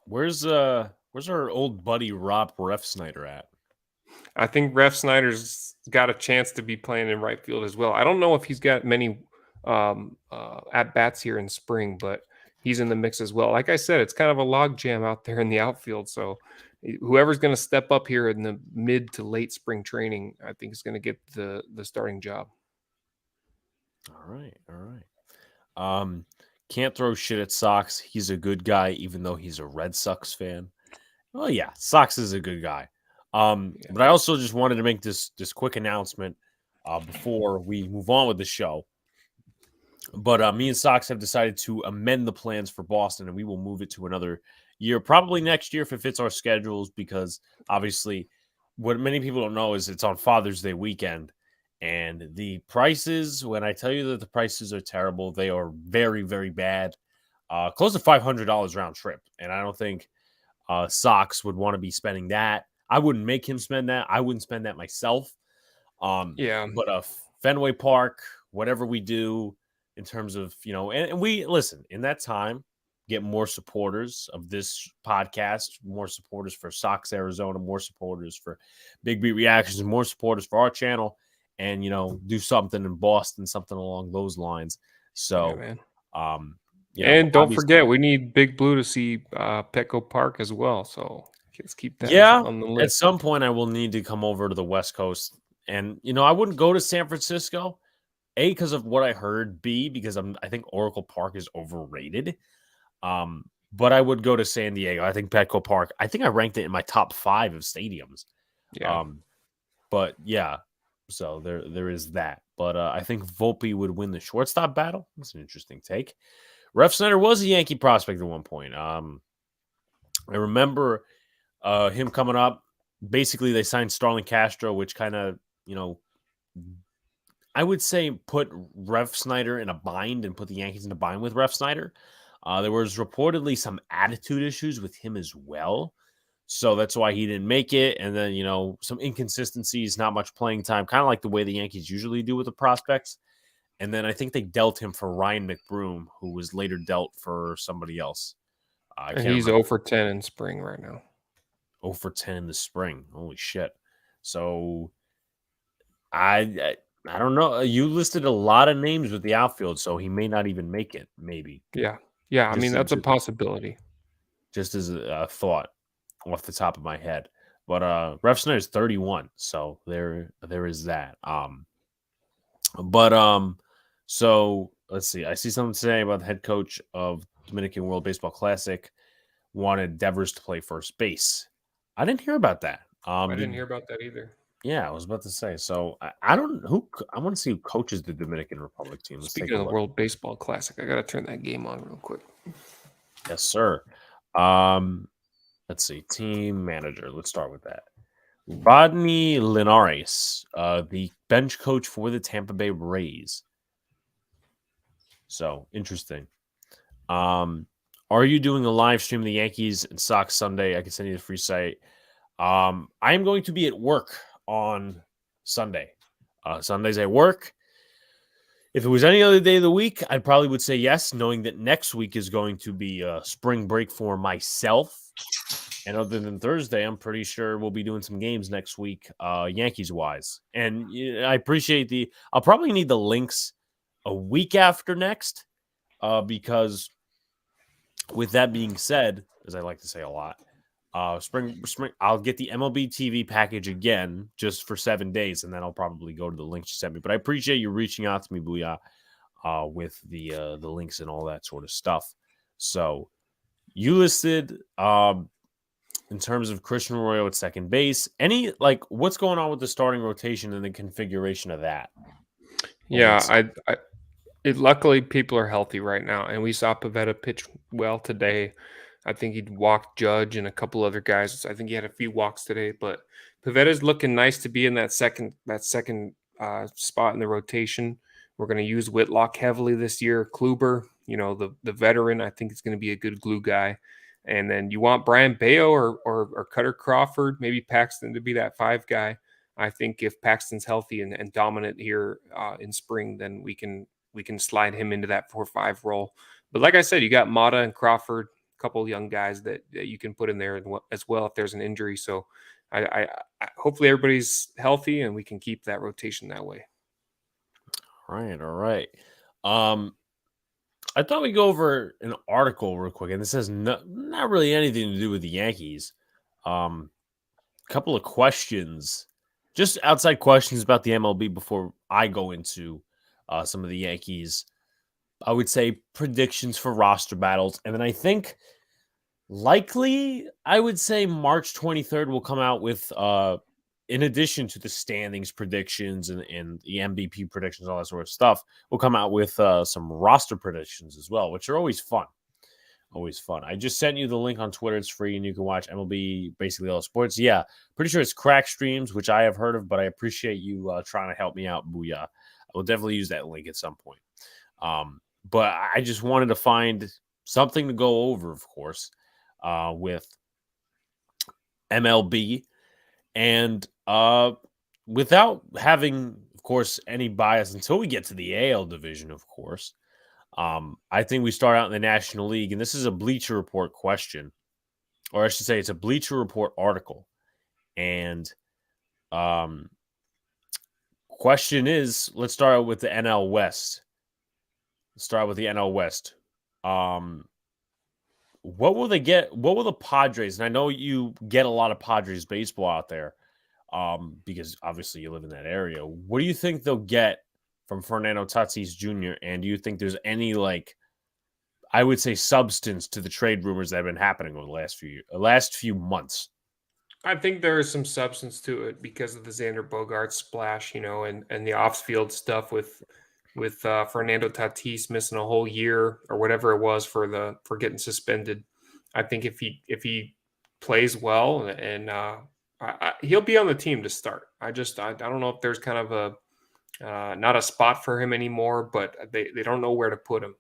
Where's our old buddy Rob Refsnyder at? I think Refsnyder's got a chance to be playing in right field as well. I don't know if he's got many at bats here in spring, but he's in the mix as well. Like I said, it's kind of a log jam out there in the outfield. So whoever's going to step up here in the mid to late spring training, I think is going to get the starting job. All right. Can't throw shit at Sox. He's a good guy, even though he's a Red Sox fan. Well, yeah, Sox is a good guy. But I also just wanted to make this quick announcement before we move on with the show. But me and Sox have decided to amend the plans for Boston, and we will move it to another year, probably next year if it fits our schedules, because obviously what many people don't know is it's on Father's Day weekend. And the prices, when I tell you that the prices are terrible, they are very, very bad. Close to $500 round trip. And I don't think Sox would want to be spending that. I wouldn't make him spend that. I wouldn't spend that myself. But Fenway Park, whatever we do in terms of, and we listen in that time, get more supporters of this podcast, more supporters for Sox Arizona, more supporters for Big Beat Reactions, and more supporters for our channel, and do something in Boston, something along those lines. So, and don't forget, we need Big Blue to see Petco Park as well. So let's keep that on the list. At some point, I will need to come over to the West Coast, and I wouldn't go to San Francisco. A, because of what I heard. B, because I think Oracle Park is overrated. But I would go to San Diego. I think Petco Park. I think I ranked it in my top 5 of stadiums. Yeah. But yeah, so there is that. But I think Volpe would win the shortstop battle. That's an interesting take. Refsnyder was a Yankee prospect at one point. I remember him coming up. Basically, they signed Starlin Castro, which kind of, I would say put Refsnyder in a bind and put the Yankees in a bind with Refsnyder. There was reportedly some attitude issues with him as well. So that's why he didn't make it. And then, some inconsistencies, not much playing time, kind of like the way the Yankees usually do with the prospects. And then I think they dealt him for Ryan McBroom, who was later dealt for somebody else. And he's 0 for 10 in spring right now. 0 for 10 in the spring. Holy shit. So I don't know. You listed a lot of names with the outfield, so he may not even make it, maybe. Yeah. Yeah, I mean, that's a possibility. Just as a thought off the top of my head. Ref Snyder's 31, so there is that. So let's see. I see something today about the head coach of Dominican World Baseball Classic wanted Devers to play first base. I didn't hear about that. I didn't hear about that either. Yeah, I was about to say. So I don't who I want to see who coaches the Dominican Republic team. Let's take Speaking a of the look. World Baseball Classic, I got to turn that game on real quick. Yes, sir. Let's see. Team manager. Let's start with that. Rodney Linares, the bench coach for the Tampa Bay Rays. So interesting. Are you doing a live stream of the Yankees and Sox Sunday? I can send you the free site. I am going to be at work on Sunday. Sundays at work. If it was any other day of the week, I probably would say yes, knowing that next week is going to be spring break for myself. And other than Thursday, I'm pretty sure we'll be doing some games next week, Yankees-wise. And I appreciate I'll probably need the links a week after next because with that being said, as I like to say a lot, spring, I'll get the MLB TV package again just for 7 days, and then I'll probably go to the links you sent me. But I appreciate you reaching out to me, Booyah, with the links and all that sort of stuff. So you listed in terms of Christian Arroyo at second base. What's going on with the starting rotation and the configuration of that? Yeah, luckily people are healthy right now, and we saw Pivetta pitch well today. I think he'd walked Judge and a couple other guys. I think he had a few walks today, but Pivetta's looking nice to be in that second spot in the rotation. We're going to use Whitlock heavily this year. Kluber, the veteran, I think it's going to be a good glue guy. And then you want Brian Bayo or Cutter Crawford, maybe Paxton to be that 5 guy. I think if Paxton's healthy and dominant here in spring, then we can slide him into that 4-5 role. But like I said, you got Mata and Crawford, a couple of young guys that you can put in there as well if there's an injury. So I hopefully everybody's healthy and we can keep that rotation that way. All right. I thought we'd go over an article real quick, and this has not really anything to do with the Yankees. A couple of questions, just outside questions about the MLB before I go into some of the Yankees. I would say predictions for roster battles, and then I think likely I would say March 23rd will come out with in addition to the standings predictions and the MVP predictions, all that sort of stuff, we'll come out with some roster predictions as well, which are always fun. Always fun. I just sent you the link on Twitter. It's free, and you can watch MLB Basically All Sports. Yeah, pretty sure it's Crack Streams, which I have heard of, but I appreciate you trying to help me out. Booyah. I will definitely use that link at some point. But I just wanted to find something to go over, of course, with MLB. And without having, of course, any bias until we get to the AL division, of course, I think we start out in the National League. And this is a Bleacher Report question, or I should say it's a Bleacher Report article. And question is, let's start out with the NL West. Let's start with the NL West. What will they get? What will the Padres, and I know you get a lot of Padres baseball out there because obviously you live in that area. What do you think they'll get from Fernando Tatis Jr.? And do you think there's any, I would say, substance to the trade rumors that have been happening over the last few months? I think there is some substance to it because of the Xander Bogaerts splash, and the off-field stuff with Fernando Tatis missing a whole year or whatever it was for getting suspended. I think if he plays well and he'll be on the team to start. I don't know if there's kind of a not a spot for him anymore, but they don't know where to put him.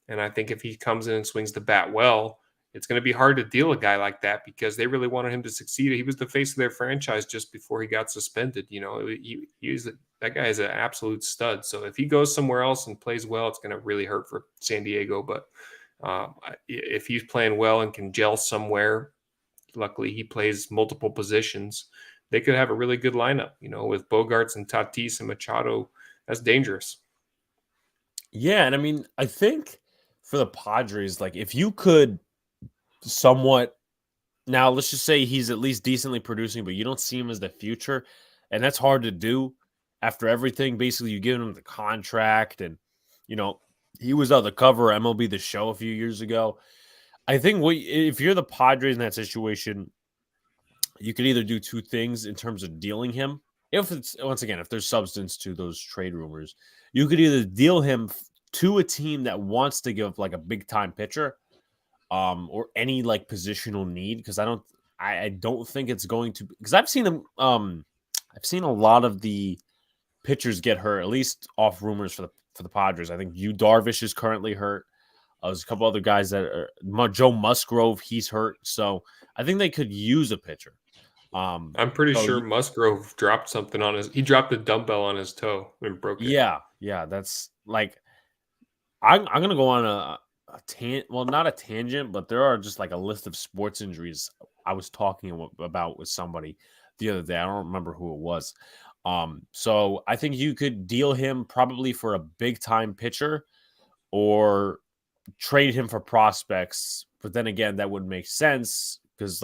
And I think if he comes in and swings the bat well, it's going to be hard to deal a guy like that because they really wanted him to succeed. He was the face of their franchise just before he got suspended. That guy is an absolute stud. So if he goes somewhere else and plays well, it's going to really hurt for San Diego. But if he's playing well and can gel somewhere, luckily he plays multiple positions, they could have a really good lineup, with Bogaerts and Tatis and Machado. That's dangerous. Yeah, and I mean, I think for the Padres, if you could somewhat Now, let's just say he's at least decently producing, but you don't see him as the future. And that's hard to do after everything. Basically, you give him the contract, and, he was on the cover of MLB The Show a few years ago. I think if you're the Padres in that situation, you could either do two things in terms of dealing him. If there's substance to those trade rumors, you could either deal him to a team that wants to give like a big time pitcher, or any like positional need, because I don't think it's going to, because I've seen them. I've seen a lot of the pitchers get hurt, at least off rumors for the Padres. I think Darvish is currently hurt. There's a couple other guys that are Joe Musgrove. He's hurt, so I think they could use a pitcher. I'm pretty sure Musgrove dropped something on he dropped a dumbbell on his toe and broke it. Yeah, that's like, I'm gonna go on a not a tangent, but there are just like a list of sports injuries I was talking about with somebody the other day. I don't remember who it was. So I think you could deal him probably for a big time pitcher, or trade him for prospects. But then again, that would make sense, because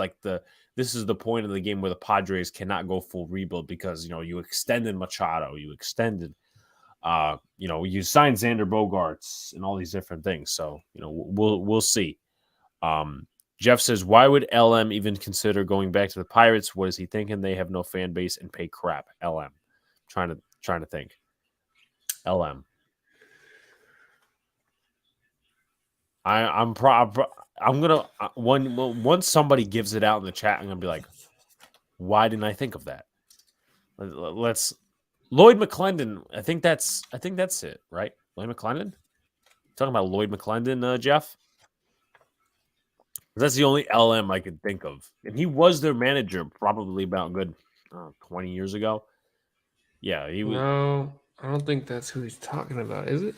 this is the point of the game where the Padres cannot go full rebuild, because you extended Machado, you extended you signed Xander Bogaerts and all these different things. So, we'll see. Jeff says, why would LM even consider going back to the Pirates? What is he thinking? They have no fan base and pay crap. LM. Trying to think. LM. I'm gonna once somebody gives it out in the chat, I'm gonna be like, why didn't I think of that? Let's Lloyd McClendon. I think that's it, right? Lloyd McClendon. Talking about Lloyd McClendon, Jeff. That's the only LM I could think of, and he was their manager probably about good 20 years ago. Yeah, he was. No, I don't think that's who he's talking about. Is it?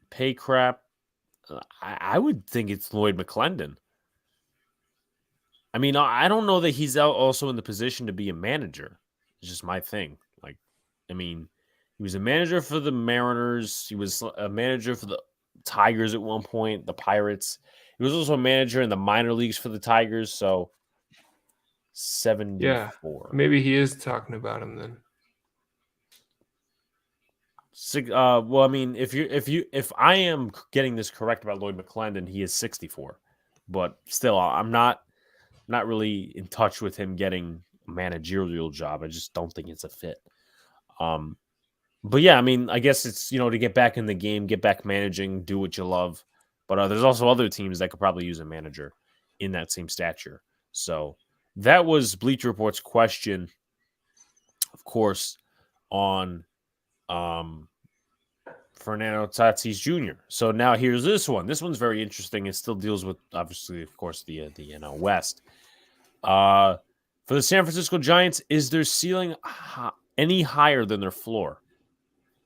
Pay crap. I would think it's Lloyd McClendon. I mean, I don't know that he's also in the position to be a manager. It's just my thing. Like, I mean, he was a manager for the Mariners. He was a manager for the Tigers at one point, the Pirates. He was also a manager in the minor leagues for the Tigers. So 74. Yeah, maybe he is talking about him then. Well, I mean, if I am getting this correct about Lloyd McClendon, he is 64. But still, I'm not really in touch with him getting a managerial job. I just don't think it's a fit. But yeah, I mean, I guess it's, to get back in the game, get back managing, do what you love. But there's also other teams that could probably use a manager in that same stature. So that was Bleacher Report's question, of course, on Fernando Tatis Jr. So now here's this one. This one's very interesting. It still deals with, obviously, of course, the NL West. For the San Francisco Giants, is their ceiling any higher than their floor?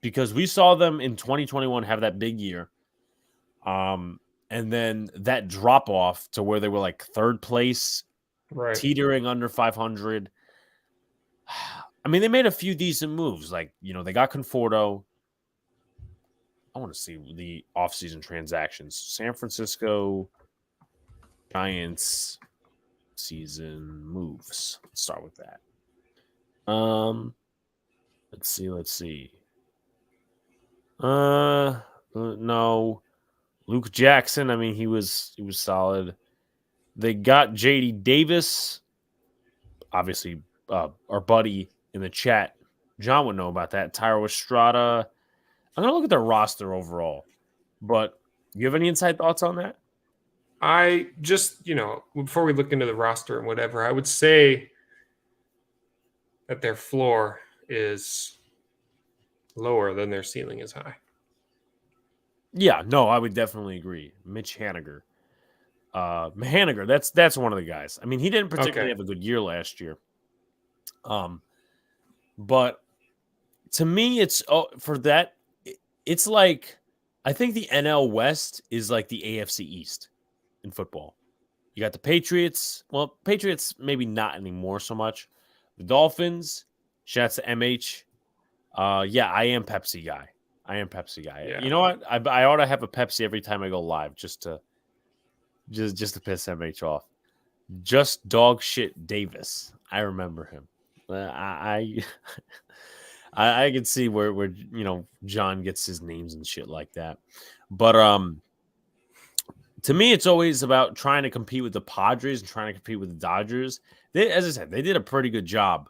Because we saw them in 2021 have that big year. And then that drop off to where they were like third place, right, teetering under 500. I mean, they made a few decent moves. Like, they got Conforto. I want to see the offseason transactions. San Francisco Giants season moves. Let's start with that. Let's see. No. Luke Jackson, I mean, he was solid. They got JD Davis. Obviously, our buddy in the chat, John, would know about that. Tyro Estrada. I'm going to look at their roster overall. But you have any inside thoughts on that? I just, before we look into the roster and whatever, I would say that their floor is lower than their ceiling is high. Yeah, no, I would definitely agree. Mitch Haniger. That's one of the guys. I mean, he didn't particularly have a good year last year. But to me, it's for that. It's like, I think the NL West is like the AFC East in football. You got the Patriots. Well, Patriots maybe not anymore so much. The Dolphins. Shouts to MH. Yeah, I am Pepsi guy. Yeah. You know what? I ought to have a Pepsi every time I go live, just to piss MH off. Just dog shit Davis. I remember him. I can see where John gets his names and shit like that. But to me, it's always about trying to compete with the Padres and trying to compete with the Dodgers. As I said, they did a pretty good job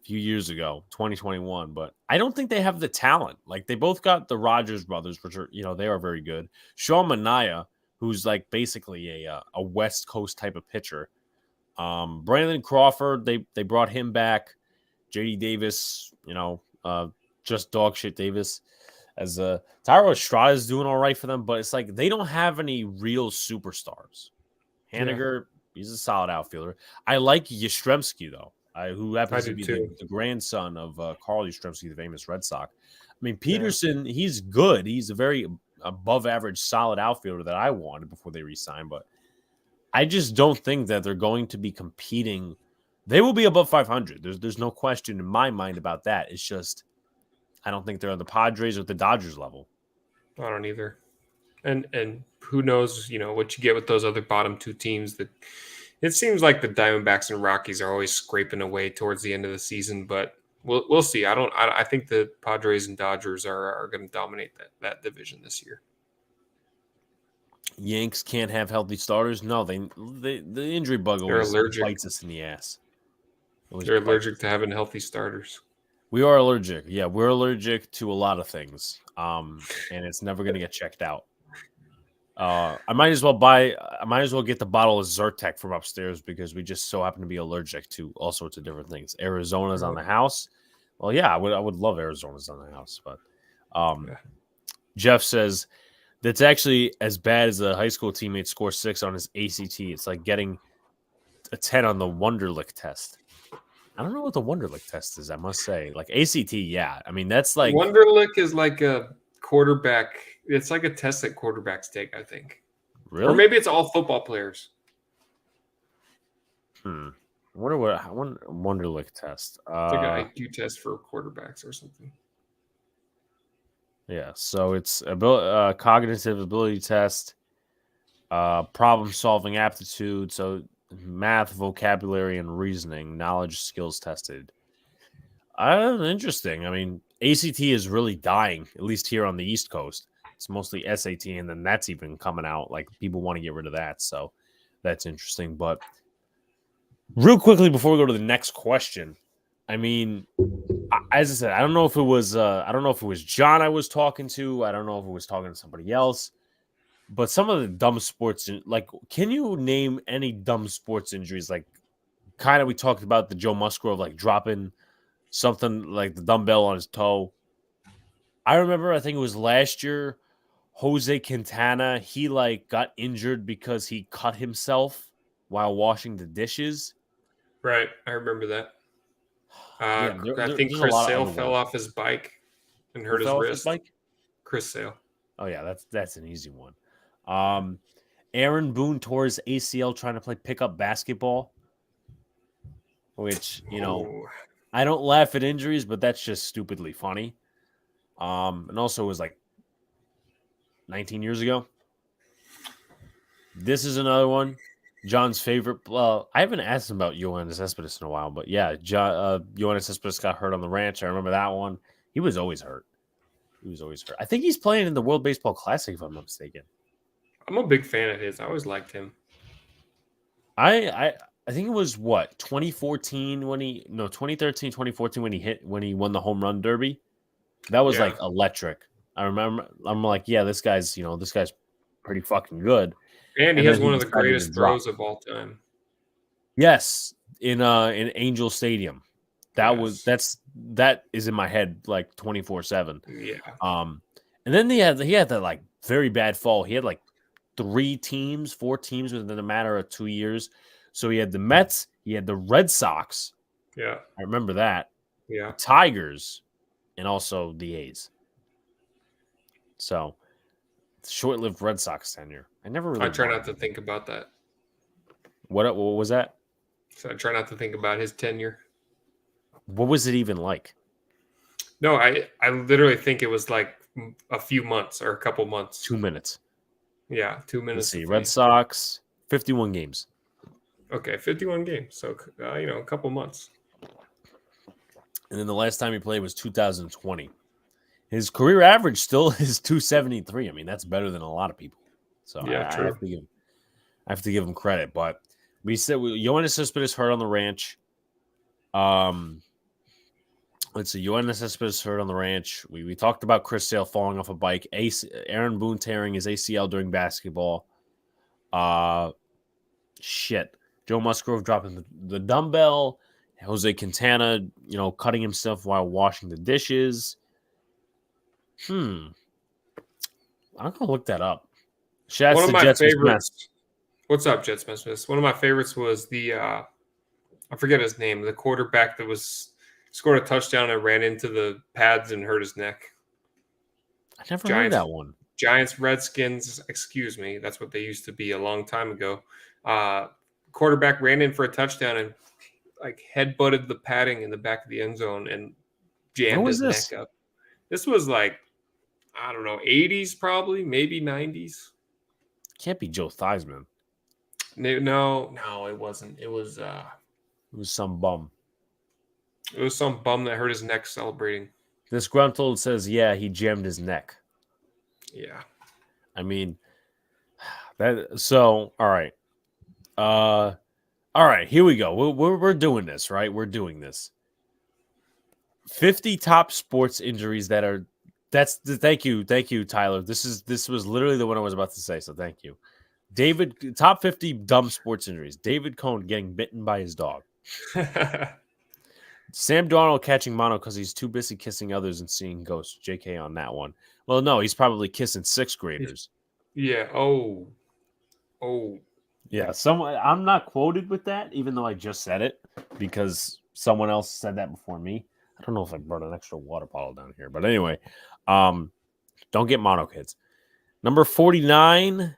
a few years ago, 2021, but I don't think they have the talent. Like they both got the Rogers brothers, which are they are very good. Sean Manaea, who's like basically a West Coast type of pitcher. Brandon Crawford, they brought him back. JD Davis, just dog shit Davis. As Tyro Estrada is doing all right for them, but it's like they don't have any real superstars. Haniger, he's a solid outfielder. I like Yastrzemski though, who happens to be the grandson of Carl Yastrzemski, the famous Red Sox. I mean, Peterson, he's good. He's a very above average, solid outfielder that I wanted before they re-signed, but I just don't think that they're going to be competing. They will be above 500. There's no question in my mind about that. It's just I don't think they're on the Padres or the Dodgers level. I don't either. And who knows, what you get with those other bottom two teams. That it seems like the Diamondbacks and Rockies are always scraping away towards the end of the season, but we'll see. I think the Padres and Dodgers are going to dominate that division this year. Yanks can't have healthy starters. No, the injury bug always bites us in the ass. They're allergic to having healthy starters. We are allergic. Yeah, we're allergic to a lot of things. And it's never going to get checked out. I might as well get the bottle of Zyrtec from upstairs because we just so happen to be allergic to all sorts of different things. Arizona's on the house. Well, yeah, I would love Arizona's on the house, but Jeff says that's actually as bad as a high school teammate scores 6 on his ACT. It's like getting a 10 on the Wonderlic test. I don't know what the Wonderlic test is, I must say. Like ACT, yeah. I mean, that's like Wonderlic is like a quarterback. It's like a test that quarterbacks take, I think. Really? Or maybe it's all football players. I wonder what Wonderlic test. It's like an IQ test for quarterbacks or something. Yeah, so it's a cognitive ability test, problem-solving aptitude, so math, vocabulary, and reasoning, knowledge, skills tested. Interesting. I mean, ACT is really dying, at least here on the East Coast. It's mostly SAT, and then that's even coming out. Like, people want to get rid of that, so that's interesting. But real quickly before we go to the next question, I mean, as I said, I don't know if it was John I was talking to. I don't know if it was talking to somebody else. But some of the dumb sports, like, can you name any dumb sports injuries? Like, kind of we talked about the Joe Musgrove, like dropping something like the dumbbell on his toe. I remember, I think it was last year, Jose Quintana, he like got injured because he cut himself while washing the dishes. Right, I remember that. I think Chris Sale fell off his bike and hurt his wrist. Chris Sale. Oh yeah, that's an easy one. Aaron Boone tore his ACL trying to play pickup basketball, which I don't laugh at injuries, but that's just stupidly funny. And also it was like 19 years ago. This is another one. John's favorite. I haven't asked him about Yoenis Cespedes in a while, but yeah, Yoenis Cespedes got hurt on the ranch. I remember that one. He was always hurt. I think he's playing in the World Baseball Classic, if I'm not mistaken. I'm a big fan of his. I always liked him. I think it was 2014 2013, 2014 when he won the home run derby. That was like electric. I remember. I'm like, yeah, this guy's pretty fucking good. And he has one of the greatest throws of all time. Yes, in Angel Stadium. That is in my head like 24/7. Yeah. And then he had that like very bad fall. He had like 4 teams within a matter of 2 years. So he had the Mets, he had the Red Sox. Yeah. I remember that. Yeah. The Tigers, and also the A's. So short-lived Red Sox tenure. I try not to think about that. What was that? So I try not to think about his tenure. What was it even like? No, I literally think it was like a few months or a couple months. 2 minutes. Yeah, 2 minutes. Let's see. Red Sox, 51 games. Okay, 51 games. So, a couple months. And then the last time he played was 2020. His career average still is 273. I mean, that's better than a lot of people. So Yeah, I true. have to give him credit. But we said Yoenis Cespedes hurt on the ranch. Let's see. Yoenis Cespedes hurt on the ranch. We talked about Chris Sale falling off a bike. Aaron Boone tearing his ACL during basketball. Shit. Joe Musgrove dropping the dumbbell. Jose Quintana, cutting himself while washing the dishes. I'm gonna look that up. One Shouts of to my Jets was mess. favorites. What's up, Jets Smith? One of my favorites was the I forget his name, the quarterback that scored a touchdown and ran into the pads and hurt his neck. I never heard Giants, that one. Giants, Redskins. Excuse me, that's what they used to be a long time ago. Quarterback ran in for a touchdown and head butted the padding in the back of the end zone and When jammed was his this? neck up. This was I don't know, 80s probably, maybe 90s. Can't be Joe Theismann. No, it wasn't. It was some bum. It was some bum that hurt his neck celebrating. Disgruntled says, yeah, he jammed his neck. Yeah. I mean, all right. All right, here we go. We're doing this, right? We're doing this. 50 top sports injuries thank you, Tyler. This was literally the one I was about to say, so thank you. Top 50 dumb sports injuries. David Cohn getting bitten by his dog. Sam Darnold catching mono because he's too busy kissing others and seeing ghosts. JK on that one. Well, no, he's probably kissing sixth graders. Yeah. Oh. Yeah. I'm not quoted with that, even though I just said it because someone else said that before me. I don't know if I brought an extra water bottle down here, but anyway, don't get mono, kids. Number 49,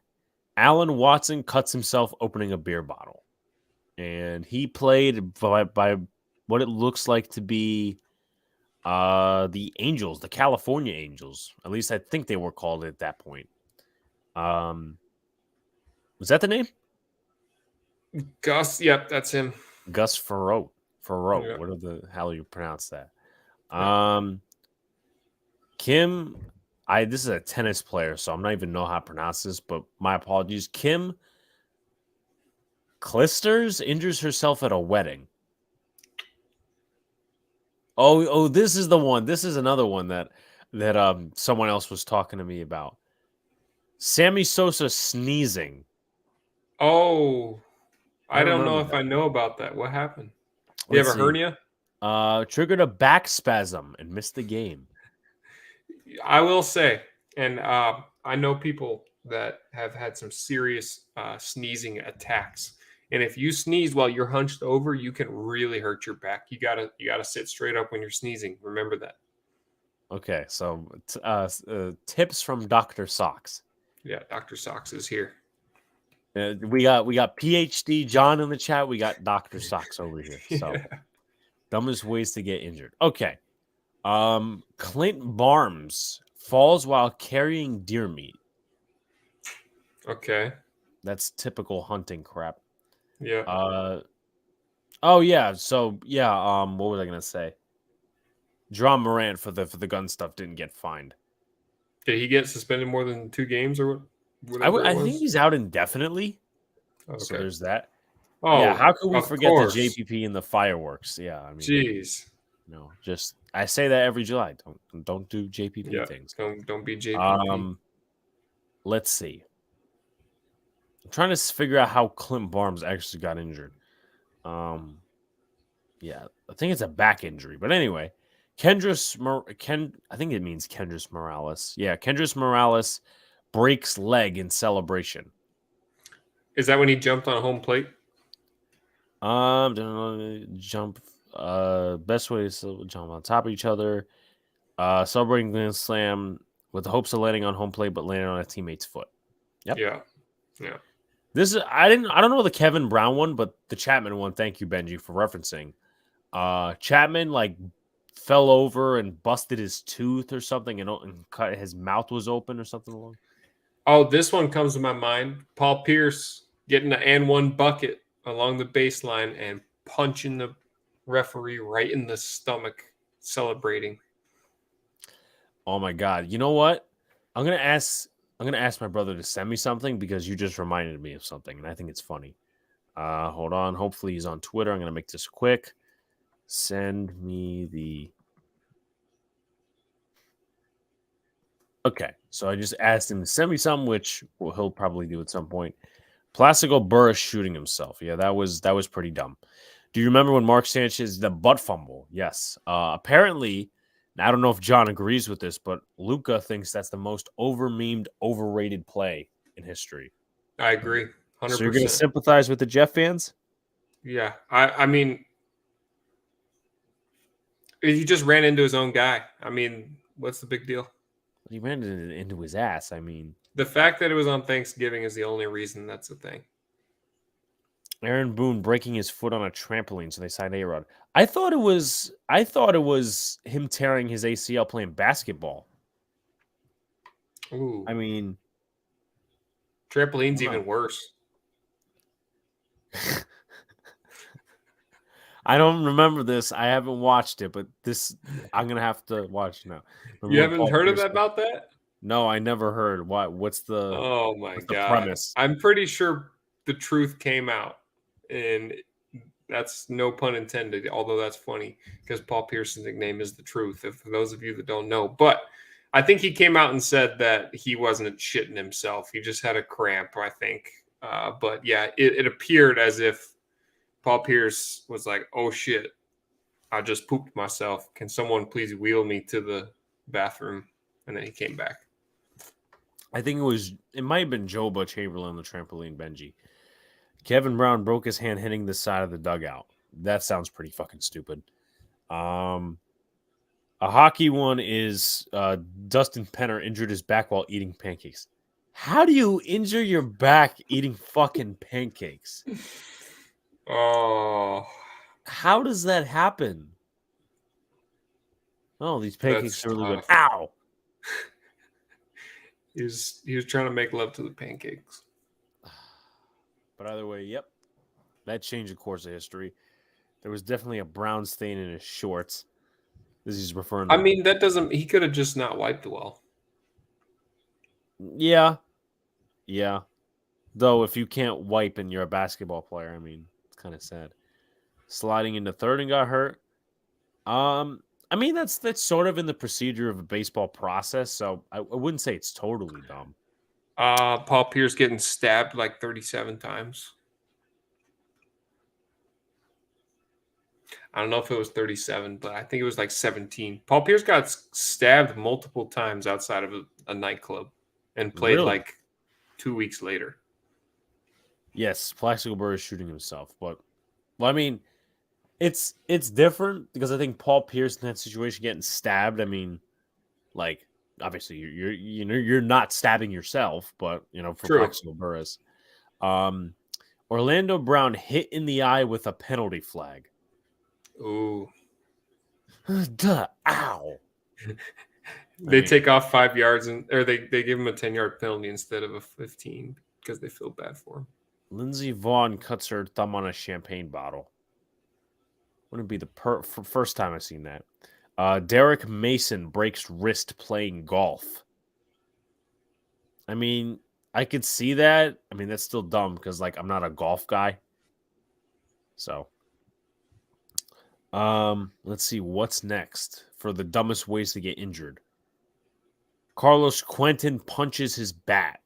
Alan Watson cuts himself opening a beer bottle, and he played by what it looks like to be the Angels, the California Angels. At least I think they were called at that point. Was that the name? Gus. Yep, that's him. Gus Farot. Yeah. What the hell you pronounce that? Yeah. Kim. This is a tennis player, so I'm not even know how to pronounce this, but my apologies. Kim Clijsters injures herself at a wedding. Oh, this is the one. This is another one that someone else was talking to me about. Sammy Sosa sneezing. Oh, I don't know if that. I know about that. What happened? Do you have a hernia? Triggered a back spasm and missed the game. I will say, and I know people that have had some serious sneezing attacks. And if you sneeze while you're hunched over, you can really hurt your back. You gotta sit straight up when you're sneezing. Remember that. Okay, so tips from Dr. Sox. Yeah, Dr. Sox is here. We got PhD John in the chat. We got Dr. Sox over here. So dumbest ways to get injured. Okay. Clint Barnes falls while carrying deer meat. Okay. That's typical hunting crap. Yeah. Oh yeah. So yeah. What was I gonna say? John Morant for the gun stuff didn't get fined. Did he get suspended more than 2 games or what? I think he's out indefinitely. Okay. So there's that. Oh yeah. How could we forget course. the JPP and the fireworks? Yeah. I mean, jeez. No, just I say that every July. Don't do JPP things. Don't be JPP. Let's see. I'm trying to figure out how Clint Barnes actually got injured. Yeah, I think it's a back injury. But anyway, I think it means Kendrys Morales. Yeah, Kendrys Morales breaks leg in celebration. Is that when he jumped on home plate? Jump. Best way to jump on top of each other. Celebrating Grand Slam with the hopes of landing on home plate, but landing on a teammate's foot. Yep. Yeah. This is I don't know the Kevin Brown one, but the Chapman one. Thank you, Benji, for referencing. Chapman fell over and busted his tooth or something, and cut his mouth was open or something along. Oh, this one comes to my mind. Paul Pierce getting an and one bucket along the baseline and punching the referee right in the stomach, celebrating. Oh my God! You know what? I'm gonna ask. I'm gonna ask my brother to send me something because you just reminded me of something, and I think it's funny. Hold on. Hopefully he's on Twitter. I'm gonna make this quick. Send me the. Okay, so I just asked him to send me something, which he'll probably do at some point. Plaxico Burress shooting himself. Yeah, that was pretty dumb. Do you remember when Mark Sanchez the butt fumble? Yes. Apparently, I don't know if John agrees with this, but Luca thinks that's the most over-memed, overrated play in history. I agree, So you're going to 100%. sympathize with the Jeff fans? Yeah, I mean, he just ran into his own guy. I mean, what's the big deal? He ran it into his ass. I mean, The fact that it was on Thanksgiving is the only reason that's a thing. Aaron Boone breaking his foot on a trampoline, so they signed A-Rod. I thought it was him tearing his ACL playing basketball. Ooh, I mean, trampoline's even worse. I don't remember this. I haven't watched it, but this I'm gonna have to watch now. You haven't heard about that? No, I never heard. What's the Oh my what's the God. premise? I'm pretty sure the truth came out, and that's no pun intended, although that's funny because Paul Pierce's nickname is the truth, for those of you that don't know. But I think he came out and said that he wasn't shitting himself. He just had a cramp, I think. But yeah, it appeared as if Paul Pierce was like, oh shit, I just pooped myself. Can someone please wheel me to the bathroom? And then he came back. I think it might have been Joba Chamberlain on the trampoline, Benji. Kevin Brown broke his hand hitting the side of the dugout. That sounds pretty fucking stupid. A hockey one is Dustin Penner injured his back while eating pancakes. How do you injure your back eating fucking pancakes? Oh, how does that happen? Oh, these pancakes are really good. Ow! He was trying to make love to the pancakes. But either way, yep, that changed the course of history. There was definitely a brown stain in his shorts. This is referring to. I mean, that doesn't. He could have just not wiped well. Yeah. Though, if you can't wipe and you're a basketball player, I mean, it's kind of sad. Sliding into third and got hurt. I mean, that's sort of in the procedure of a baseball process, so I wouldn't say it's totally dumb. Paul Pierce getting stabbed like 37 times. I don't know if it was 37, but I think it was like 17. Paul Pierce got stabbed multiple times outside of a nightclub and played like 2 weeks later. Yes, Plaxico Burress shooting himself, but well, I mean, it's different because I think Paul Pierce in that situation getting stabbed. I mean, like obviously you're not stabbing yourself, but for Plaxico Burress, Orlando Brown hit in the eye with a penalty flag. Ooh. Duh, ow. They take off 5 yards or they give him a 10-yard penalty instead of a 15 because they feel bad for him. Lindsey Vaughn cuts her thumb on a champagne bottle. Wouldn't be the first time I've seen that. Derek Mason breaks wrist playing golf. I mean, I could see that. I mean, that's still dumb because I'm not a golf guy. So, let's see what's next for the dumbest ways to get injured. Carlos Quentin punches his bat.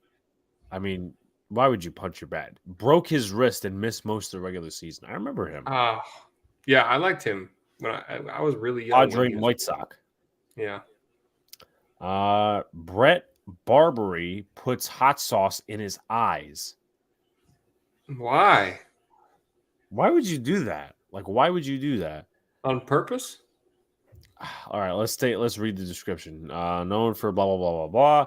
I mean, why would you punch your bat? Broke his wrist and missed most of the regular season. I remember him. Yeah, I liked him when I was really young. Padre White Sox. Yeah. Brett Barbary puts hot sauce in his eyes. Why? Why would you do that? Why would you do that? On purpose? All right, let's read the description. Known for blah blah blah blah blah.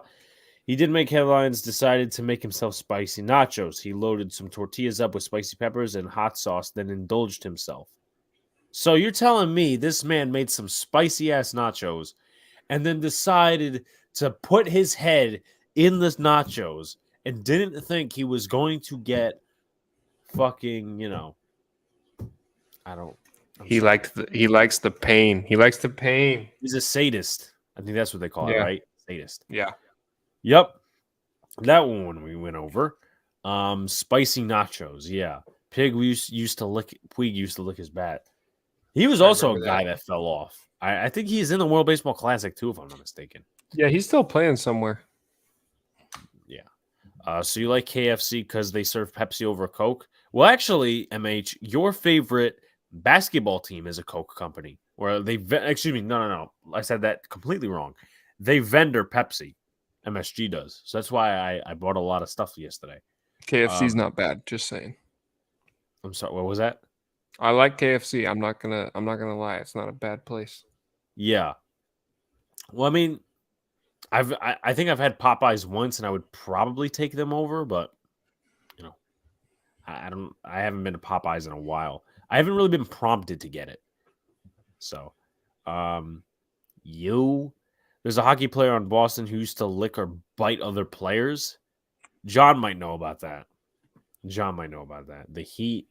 He did make headlines, decided to make himself spicy nachos. He loaded some tortillas up with spicy peppers and hot sauce, then indulged himself. So you're telling me this man made some spicy-ass nachos and then decided to put his head in the nachos and didn't think he was going to get fucking, I don't. He likes the pain. He likes the pain. He's a sadist. I think that's what they call it, Yeah. right? Sadist. Yeah. Yep. That one we went over. Spicy nachos. Yeah. Puig used to lick his bat. He was I also a remember guy that. that fell off. I think he's in the World Baseball Classic too, if I'm not mistaken. Yeah, he's still playing somewhere. Yeah. So you like KFC because they serve Pepsi over Coke? Well, actually, MH, your favorite basketball team is a Coke company. Where excuse me, no. I said that completely wrong. They vendor Pepsi. MSG does. So that's why I bought a lot of stuff yesterday. KFC's not bad, just saying. I'm sorry, what was that? I like KFC. I'm not gonna lie. It's not a bad place. Yeah. Well, I mean, I think I've had Popeyes once, and I would probably take them over, but I haven't been to Popeyes in a while. I haven't really been prompted to get it. So, there's a hockey player on Boston who used to lick or bite other players. John might know about that. The Heat.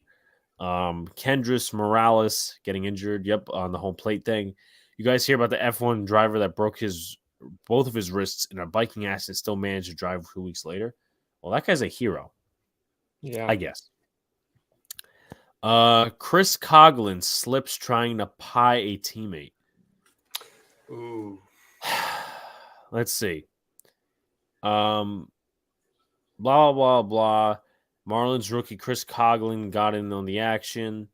Kendrys Morales getting injured. Yep, on the home plate thing. You guys hear about the F1 driver that broke both of his wrists in a biking accident, still managed to drive 2 weeks later? Well, that guy's a hero. Yeah. I guess. Chris Coughlin slips trying to pie a teammate. Ooh. Let's see. Blah, blah, blah. Marlins rookie Chris Coughlin got in on the action.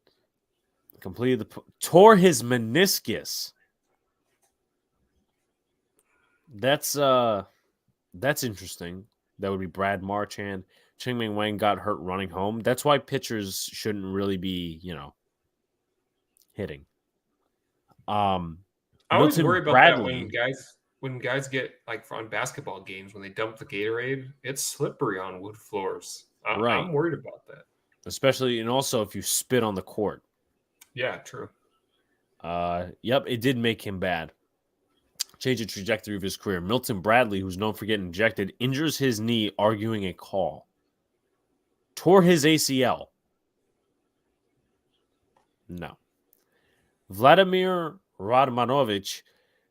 Tore his meniscus. That's interesting. That would be Brad Marchand. Ching-Ming Wang got hurt running home. That's why pitchers shouldn't really be, hitting. I always Milton worry about Bradley, that when guys get like on basketball games when they dump the Gatorade, it's slippery on wood floors. Right. I'm worried about that. Especially and also if you spit on the court. Yeah, true. Yep, it did make him bad. Change the trajectory of his career. Milton Bradley, who's known for getting injected, injures his knee arguing a call. Tore his ACL. No. Vladimir Radmanovich,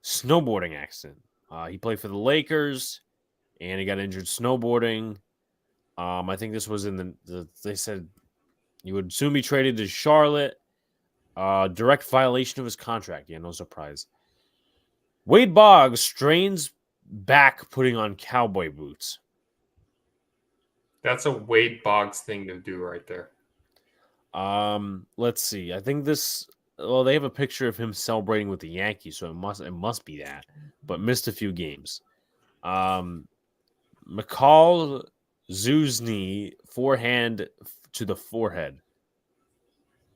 snowboarding accident. He played for the Lakers, and he got injured snowboarding. I think this was in they said he would soon be traded to Charlotte. Direct violation of his contract. Yeah, no surprise. Wade Boggs strains back putting on cowboy boots. That's a Wade Boggs thing to do right there. Let's see. I think this. Well, they have a picture of him celebrating with the Yankees, so it must be that. But missed a few games. McCall Zuzny forehand to the forehead.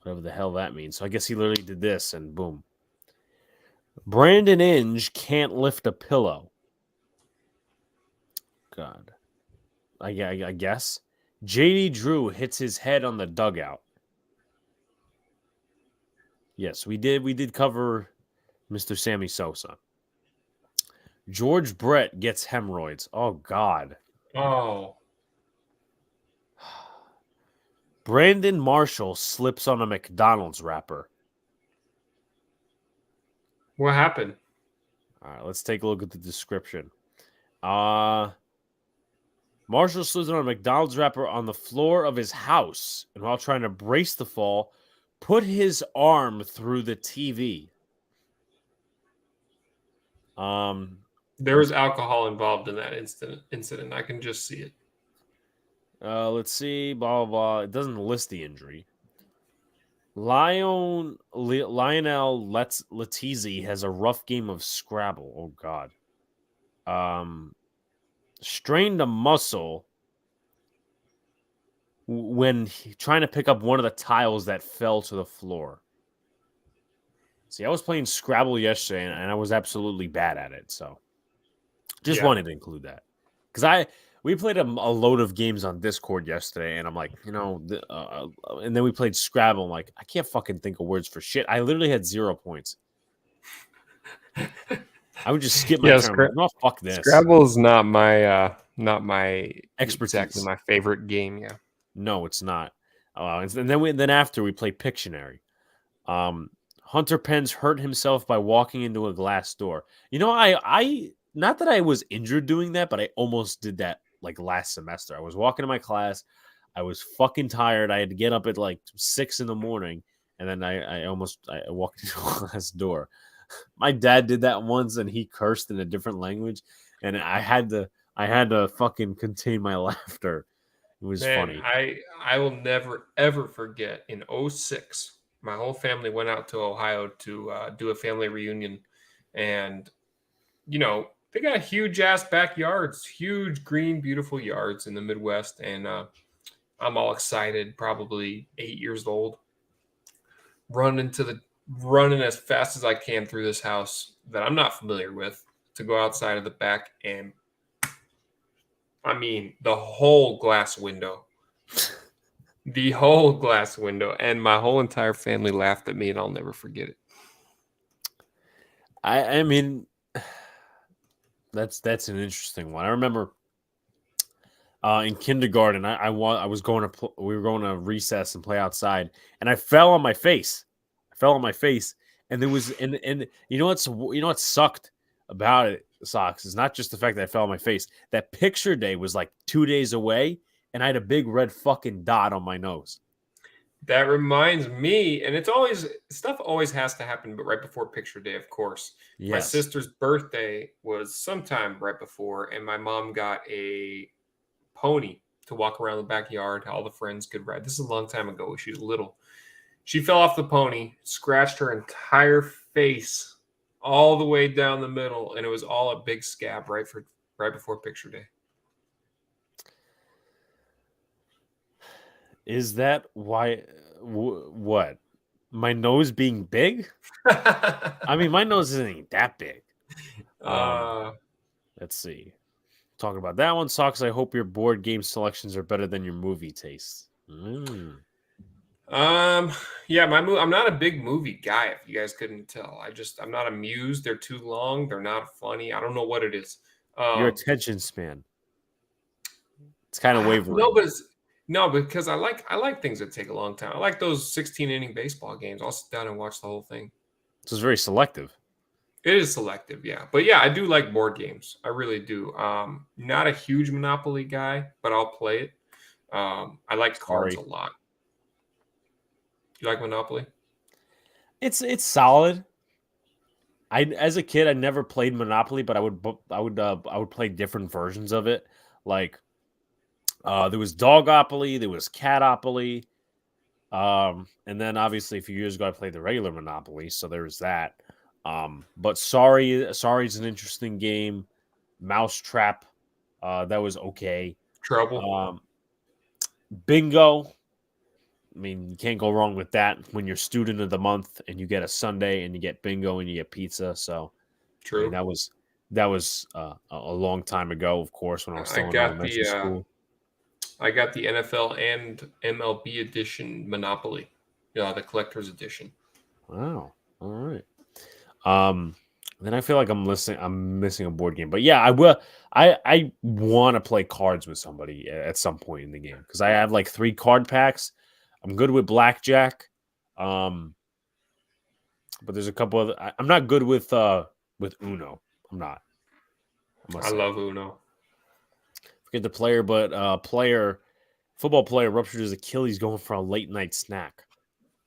Whatever the hell that means. So I guess he literally did this and boom. Brandon Inge can't lift a pillow. God. I guess. JD Drew hits his head on the dugout. Yes, we did cover Mr. Sammy Sosa. George Brett gets hemorrhoids. Oh, God. Oh. Brandon Marshall slips on a McDonald's wrapper. What happened? All right, let's take a look at the description. Marshall slips on a McDonald's wrapper on the floor of his house, and while trying to brace the fall, put his arm through the TV. There was alcohol involved in that incident. I can just see it. Let's see. Blah, blah, blah. It doesn't list the injury. Lionel Letizzi has a rough game of Scrabble. Oh, God. Strained a muscle when trying to pick up one of the tiles that fell to the floor. See, I was playing Scrabble yesterday, and I was absolutely bad at it. So, just wanted to include that because we played a load of games on Discord yesterday, and I'm like, and then we played Scrabble. I'm like, I can't fucking think of words for shit. I literally had 0 points. I would just skip my turn. No, fuck this. Scrabble is not my expertise. Exactly my favorite game. Yeah. No, it's not. And then after we play Pictionary. Hunter Pence hurt himself by walking into a glass door. I not that I was injured doing that, but I almost did that like last semester. I was walking to my class. I was fucking tired. I had to get up at like 6 in the morning, and then I walked into a glass door. My dad did that once, and he cursed in a different language, and I had to fucking contain my laughter. It was Man, funny. I will never ever forget in '06, my whole family went out to Ohio to do a family reunion, and they got huge ass backyards, huge green beautiful yards in the Midwest, and I'm all excited, probably 8 years old, running as fast as I can through this house that I'm not familiar with to go outside of the back, and I mean the whole glass window. The whole glass window, and my whole entire family laughed at me, and I'll never forget it. I mean, that's an interesting one. I remember in kindergarten, I was going to we were going to recess and play outside, and I fell on my face. I fell on my face, and there was and what sucked about it, Sox, is not just the fact that I fell on my face. That picture day was like 2 days away, and I had a big red fucking dot on my nose. That reminds me, and it's always stuff always has to happen, but right before picture day, of course. My Yes. sister's birthday was sometime right before, and my mom got a pony to walk around the backyard. All the friends could ride. This is a long time ago. She was little. She fell off the pony, scratched her entire face all the way down the middle, and it was all a big scab right before picture day. Is that why? What? My nose being big? I mean, my nose isn't that big. Let's see. Talking about that one, Sox. I hope your board game selections are better than your movie tastes. Yeah, I'm not a big movie guy, if you guys couldn't tell. I'm not amused. They're too long. They're not funny. I don't know what it is. Your attention span. It's kind of wavering. No, because I like things that take a long time. I like those 16-inning baseball games. I'll sit down and watch the whole thing. So it's very selective. It is selective, yeah. But yeah, I do like board games. I really do. Not a huge Monopoly guy, but I'll play it. I like cards a lot. You like Monopoly? It's solid. As a kid, I never played Monopoly, but I would play different versions of it. Like there was Dogopoly, there was Catopoly, and then obviously a few years ago I played the regular Monopoly, so there was that. But Sorry's an interesting game. Mousetrap, that was okay. Trouble. Bingo. I mean, you can't go wrong with that when you're student of the month and you get a Sunday and you get bingo and you get pizza. So, true. I mean, that was a long time ago, of course, when I was still in elementary school. I got the NFL and MLB edition Monopoly, the collector's edition. Wow. All right. Then I feel like I'm missing a board game, but yeah, I will. I want to play cards with somebody at some point in the game because I have like 3 card packs. I'm good with blackjack, but there's a couple other. I'm not good with Uno. I'm not. I love Uno. Forget the player, but football player ruptured his Achilles going for a late night snack.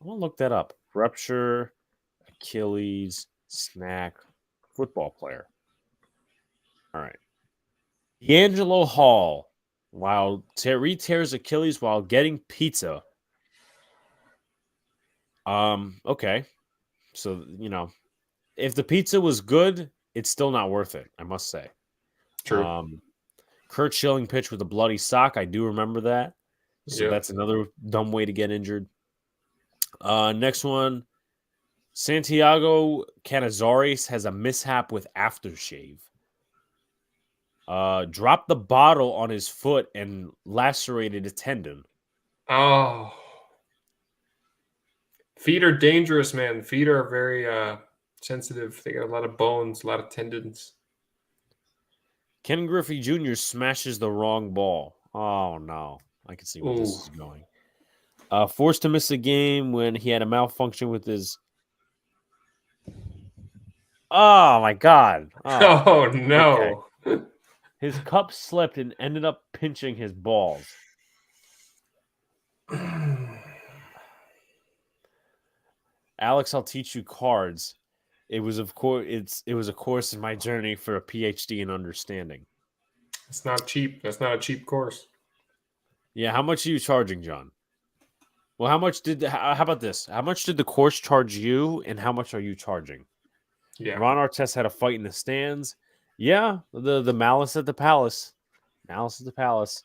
I'm gonna look that up. Rupture Achilles snack football player. All right. D'Angelo Hall, tears Achilles while getting pizza. Okay. So, if the pizza was good, it's still not worth it, I must say. True. Kurt Schilling pitched with a bloody sock. I do remember that. So that's another dumb way to get injured. Next one. Santiago Canizares has a mishap with aftershave. Dropped the bottle on his foot and lacerated a tendon. Oh. Feet are dangerous, man. Feet are very sensitive. They got a lot of bones, a lot of tendons. Ken Griffey Jr. smashes the wrong ball. Oh, no. I can see where this is going. Forced to miss a game when he had a malfunction with his. Oh my god! Oh, Oh okay. no. His cup slipped and ended up pinching his balls. Alex, I'll teach you cards. It was of course it was a course in my journey for a PhD in understanding. It's not cheap. That's not a cheap course. Yeah, how much are you charging, John? Well, how about this? How much did the course charge you, and how much are you charging? Yeah. Ron Artest had a fight in the stands. Yeah, the malice at the palace. Malice at the palace.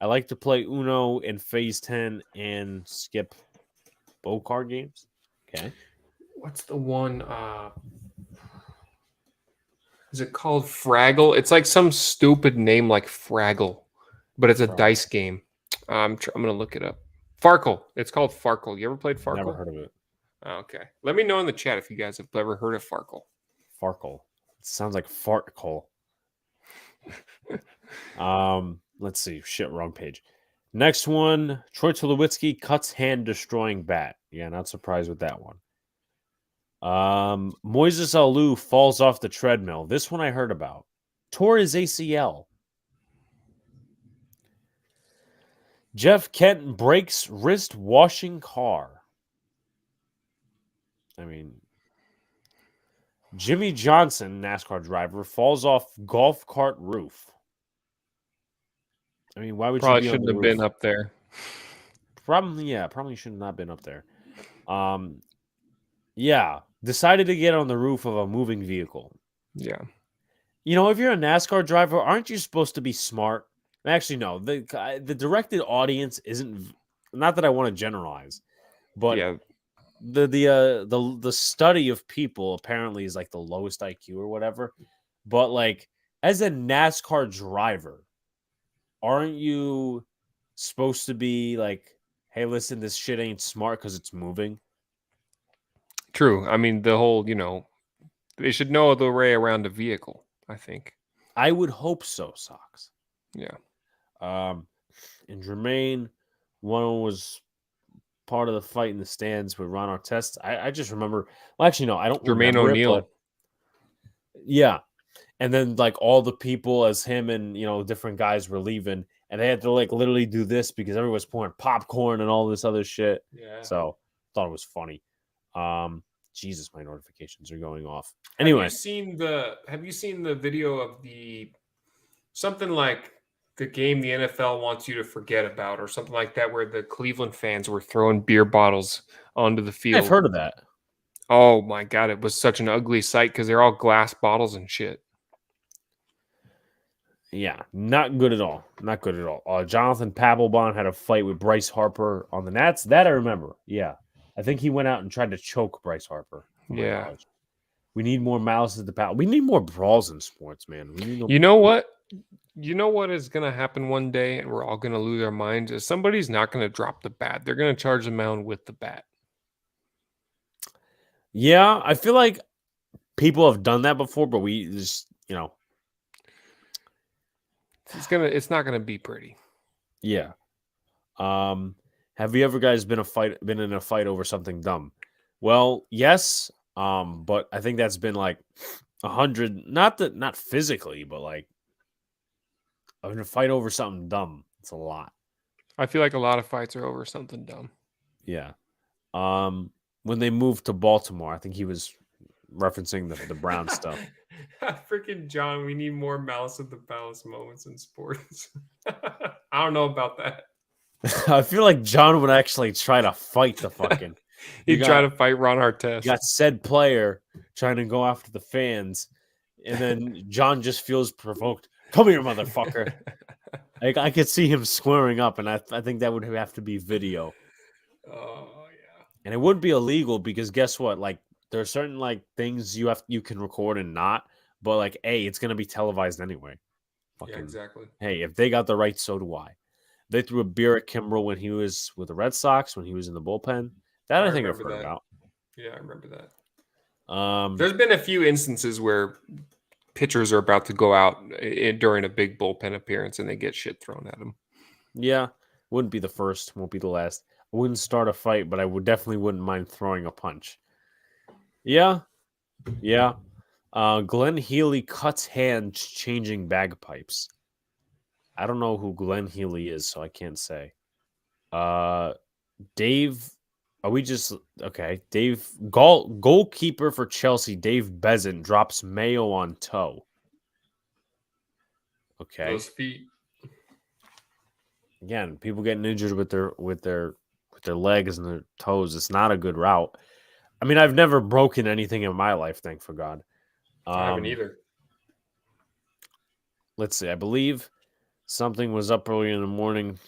I like to play Uno in Phase 10 and skip bow card games. Okay. What's the one? Is it called Fraggle? It's like some stupid name like Fraggle, but it's a dice game. I'm gonna look it up. Farkle. It's called Farkle. You ever played Farkle? Never heard of it. Okay. Let me know in the chat if you guys have ever heard of Farkle. Farkle. It sounds like fartkle. Let's see. Shit, wrong page. Next one, Troy Tulowitzki cuts hand destroying bat. Yeah, not surprised with that one. Moises Alou falls off the treadmill. This one I heard about. Tore his ACL. Jeff Kent breaks wrist washing car. I mean, Jimmy Johnson, NASCAR driver, falls off golf cart roof. I mean, why would Probably you be shouldn't on the have roof? been up there. Probably should have not been up there. Yeah, decided to get on the roof of a moving vehicle. Yeah. You know, if you're a NASCAR driver, aren't you supposed to be smart? Actually, no. The directed audience isn't. Not that I want to generalize, but Yeah. the study of people apparently is like the lowest IQ or whatever. But like, as a NASCAR driver, aren't you supposed to be like, hey, listen, this shit ain't smart because it's moving? True. I mean, the whole, they should know the way around a vehicle, I think. I would hope so, Sox. Yeah. And Jermaine, one was part of the fight in the stands with Ron Artest. I just remember. Well, actually, no, I don't Jermaine remember O'Neal. it, but yeah. And then like all the people as him and different guys were leaving, and they had to like literally do this because everyone was pouring popcorn and all this other shit. Yeah. So thought it was funny. Jesus, my notifications are going off. Anyway, have you seen the video of something like the game the NFL wants you to forget about or something like that, where the Cleveland fans were throwing beer bottles onto the field? I've heard of that. Oh my God, it was such an ugly sight because they're all glass bottles and shit. Yeah, not good at all. Not good at all. Jonathan Papelbon had a fight with Bryce Harper on the Nats. That I remember. Yeah. I think he went out and tried to choke Bryce Harper. Yeah. We need more malice at the palace. We need more brawls in sports, man. We need You know what? You know what is going to happen one day, and we're all going to lose our minds, is somebody's not going to drop the bat. They're going to charge the mound with the bat. Yeah, I feel like people have done that before, but we just, it's not going to be pretty. Yeah. Have you ever guys been in a fight over something dumb? Well, yes. But I think that's been like 100, not physically, but like in a fight over something dumb. It's a lot. I feel like a lot of fights are over something dumb. Yeah. When they moved to Baltimore, I think he was referencing the Brown stuff. Freaking John, we need more malice at the palace moments in sports. I don't know about that. I feel like John would actually try to fight the fucking. He'd try to fight Ron Artest. You got said player trying to go after the fans, and then John just feels provoked. Come here, motherfucker. I could see him squaring up, and I think that would have to be video. Oh yeah. And it wouldn't be illegal because guess what? Like there are certain like things you can record and not, but like it's gonna be televised anyway. Yeah, exactly. Hey, if they got the rights, so do I. They threw a beer at Kimbrel when he was with the Red Sox, when he was in the bullpen. That I think I've heard about. Yeah, I remember that. There's been a few instances where pitchers are about to go out during a big bullpen appearance and they get shit thrown at them. Yeah, wouldn't be the first, won't be the last. I wouldn't start a fight, but I would definitely wouldn't mind throwing a punch. Yeah, yeah. Glenn Healy cuts hands changing bagpipes. I don't know who Glenn Healy is, so I can't say. Uh, Dave, are we just okay? Dave, goalkeeper for Chelsea, Dave Bezant drops mayo on toe. Okay, Those feet. again, people getting injured with their legs and their toes. It's not a good route. I mean, I've never broken anything in my life, thank for God. I haven't Um, either. let's see. I believe something was up early in the morning.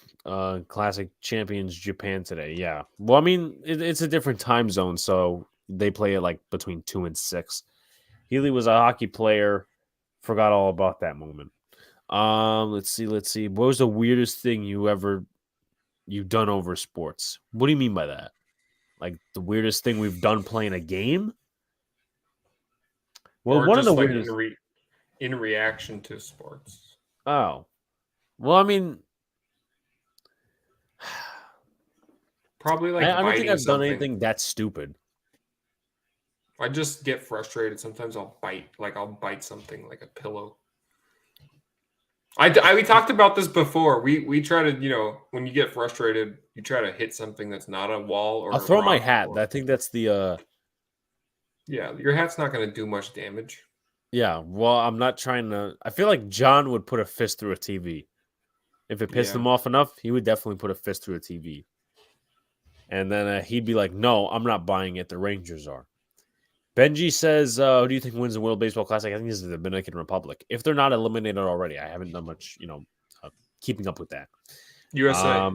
Classic Champions Japan today. Yeah. Well, I mean, it's a different time zone, so they play it like between 2 and 6. Healy was a hockey player. Forgot all about that moment. Let's see. What was the weirdest thing you've done over sports? What do you mean by that? Like the weirdest thing we've done playing a game? Well, Or one of the just like weirdest. in reaction to sports. Oh, well, I mean, Probably like I don't think biting I've done something. anything that stupid. I just get frustrated. Sometimes I'll bite something like a pillow. We talked about this before. We try to, when you get frustrated, you try to hit something that's not a wall I'll or a throw my rock. hat. Or I think that's the. yeah, your hat's not going to do much damage. Yeah. Well, I'm not trying to. I feel like John would put a fist through a TV. If it pissed Yeah. him off enough, he would definitely put a fist through a TV. And then he'd be like, "No, I'm not buying it. The Rangers are." Benji says, "Who do you think wins the World Baseball Classic?" I think this is the Dominican Republic. If they're not eliminated already, I haven't done much, keeping up with that. USA.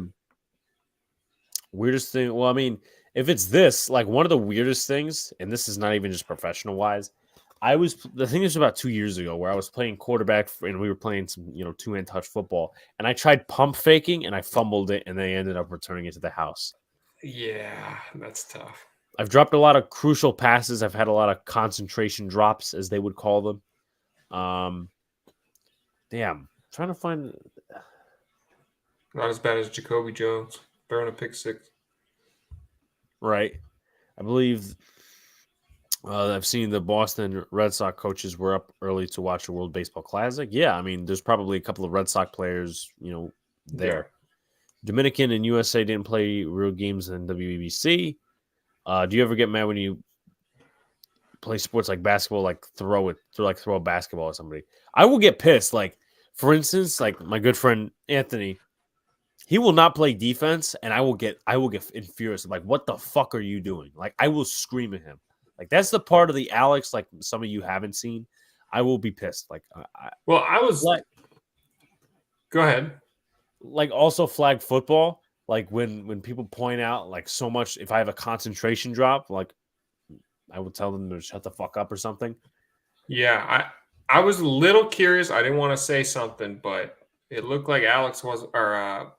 Weirdest thing. Well, I mean, if it's this, like one of the weirdest things, and this is not even just professional wise. The thing is about 2 years ago where I was playing quarterback and we were playing some, 2-hand touch football, and I tried pump faking and I fumbled it, and they ended up returning it to the house. Yeah, that's tough. I've dropped a lot of crucial passes. I've had a lot of concentration drops, as they would call them. Damn, trying to find. Not as bad as Jacoby Jones throwing a pick six. Right, I believe I've seen the Boston Red Sox coaches were up early to watch the World Baseball Classic. Yeah, I mean, there's probably a couple of Red Sox players, there. Yeah. Dominican and USA didn't play real games in WBC. Do you ever get mad when you play sports like basketball, like throw a basketball at somebody? I will get pissed. Like, for instance, like my good friend Anthony, he will not play defense, and I will get infuriated. Like, what the fuck are you doing? Like, I will scream at him. Like, that's the part of the Alex, like some of you haven't seen. I will be pissed. Like, Well, I was. like, Go ahead. also flag football. Like when people point out like so much, if I have a concentration drop, like I would tell them to shut the fuck up or something. Yeah, I was a little curious. I didn't want to say something, but it looked like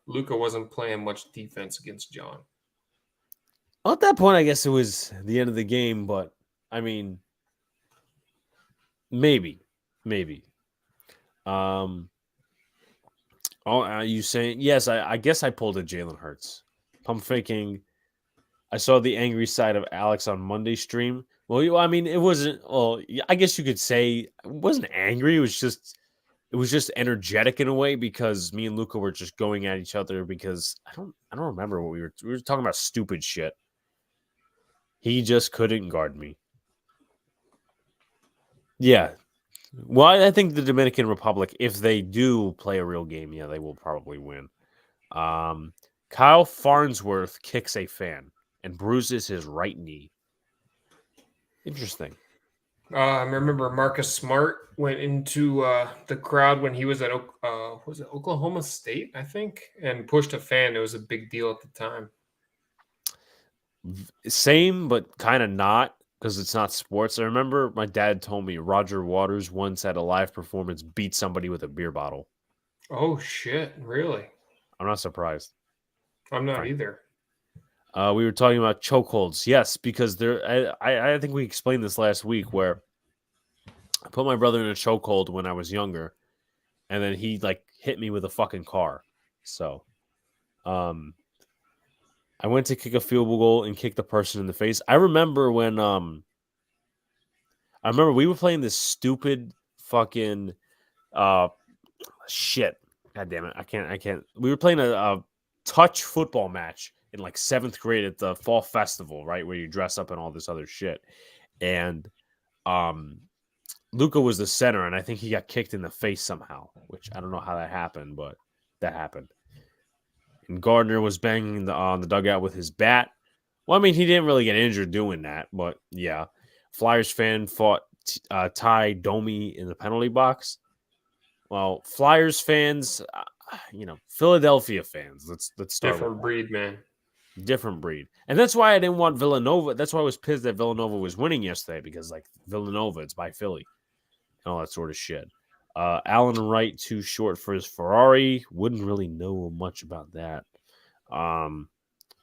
Luca wasn't playing much defense against John. Well, at that point, I guess it was the end of the game, but I mean, maybe. Oh, are you saying yes? I guess I pulled a Jalen Hurts. Pump faking. I saw the angry side of Alex on Monday stream. Well, I mean, it wasn't. Well, I guess you could say it wasn't angry. It was just energetic in a way because me and Luca were just going at each other because I don't remember what we were talking about stupid shit. He just couldn't guard me. Yeah. Well, I think the Dominican Republic, if they do play a real game, yeah, they will probably win. Kyle Farnsworth kicks a fan and bruises his right knee. Interesting. I remember Marcus Smart went into the crowd when he was at was it Oklahoma State, I think, and pushed a fan. It was a big deal at the time. Same, but kind of not because it's not sports. I remember my dad told me Roger Waters once at a live performance beat somebody with a beer bottle. Oh shit! Really? I'm not surprised. I'm not Frankly. either. We were talking about chokeholds. Yes, because I think we explained this last week where I put my brother in a chokehold when I was younger, and then he like hit me with a fucking car. So, I went to kick a field goal and kick the person in the face. I remember when we were playing this stupid fucking shit. God damn it. I can't. We were playing a touch football match in like 7th grade at the fall festival, right? Where you dress up and all this other shit. And Luca was the center, and I think he got kicked in the face somehow, which I don't know how that happened, but that happened. And Gardner was banging on the dugout with his bat. Well, I mean, he didn't really get injured doing that, but yeah. Flyers fan fought Ty Domi in the penalty box. Well, Flyers fans, Philadelphia fans. Let's start Different with breed, man. different breed, and that's why I didn't want Villanova. That's why I was pissed that Villanova was winning yesterday because like Villanova, it's by Philly and all that sort of shit. Alan Wright too short for his Ferrari. Wouldn't really know much about that. Blah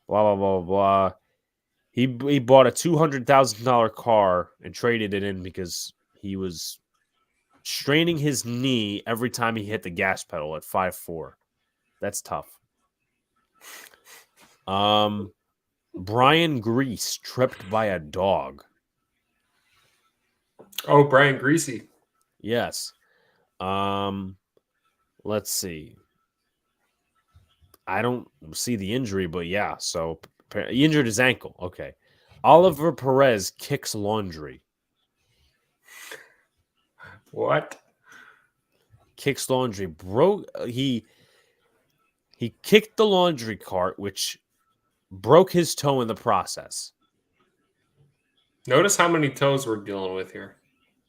blah blah blah. He bought a $200,000 car and traded it in because he was straining his knee every time he hit the gas pedal at 5'4". That's tough. Brian Grease tripped by a dog. Oh, Brian Greasy. Yes. Let's see. I don't see the injury, but yeah. So he injured his ankle. Okay. Oliver Perez kicks laundry. What? Kicks laundry. He kicked the laundry cart, which broke his toe in the process. Notice how many toes we're dealing with here.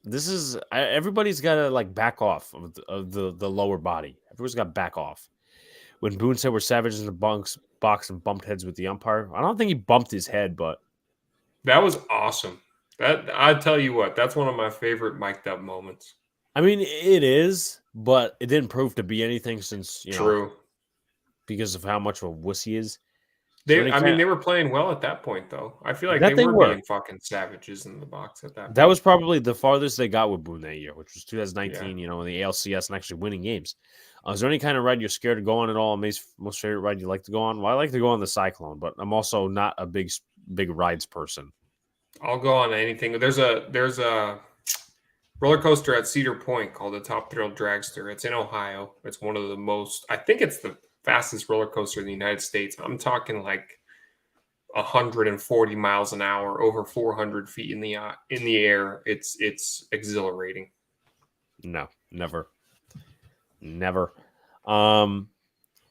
This is everybody's got to like back off of the lower body. Everyone's got to back off. When Boone said we're savages in the box and bumped heads with the umpire, I don't think he bumped his head, but that was awesome. That I tell you what, that's one of my favorite mic'd up moments. I mean it is, but it didn't prove to be anything since True. Because of how much of a wuss he is. They were playing well at that point, though. I feel like they were being fucking savages in the box at that point. That was probably the farthest they got with Boone that year, which was 2019, in the ALCS and actually winning games. Is there any kind of ride you're scared to go on at all? Most favorite ride you like to go on? Well, I like to go on the Cyclone, but I'm also not a big rides person. I'll go on anything. There's a roller coaster at Cedar Point called the Top Thrill Dragster. It's in Ohio. It's one of the most, I think it's the fastest roller coaster in the United States. I'm talking like 140 miles an hour, over 400 feet in the air. It's exhilarating. No, never.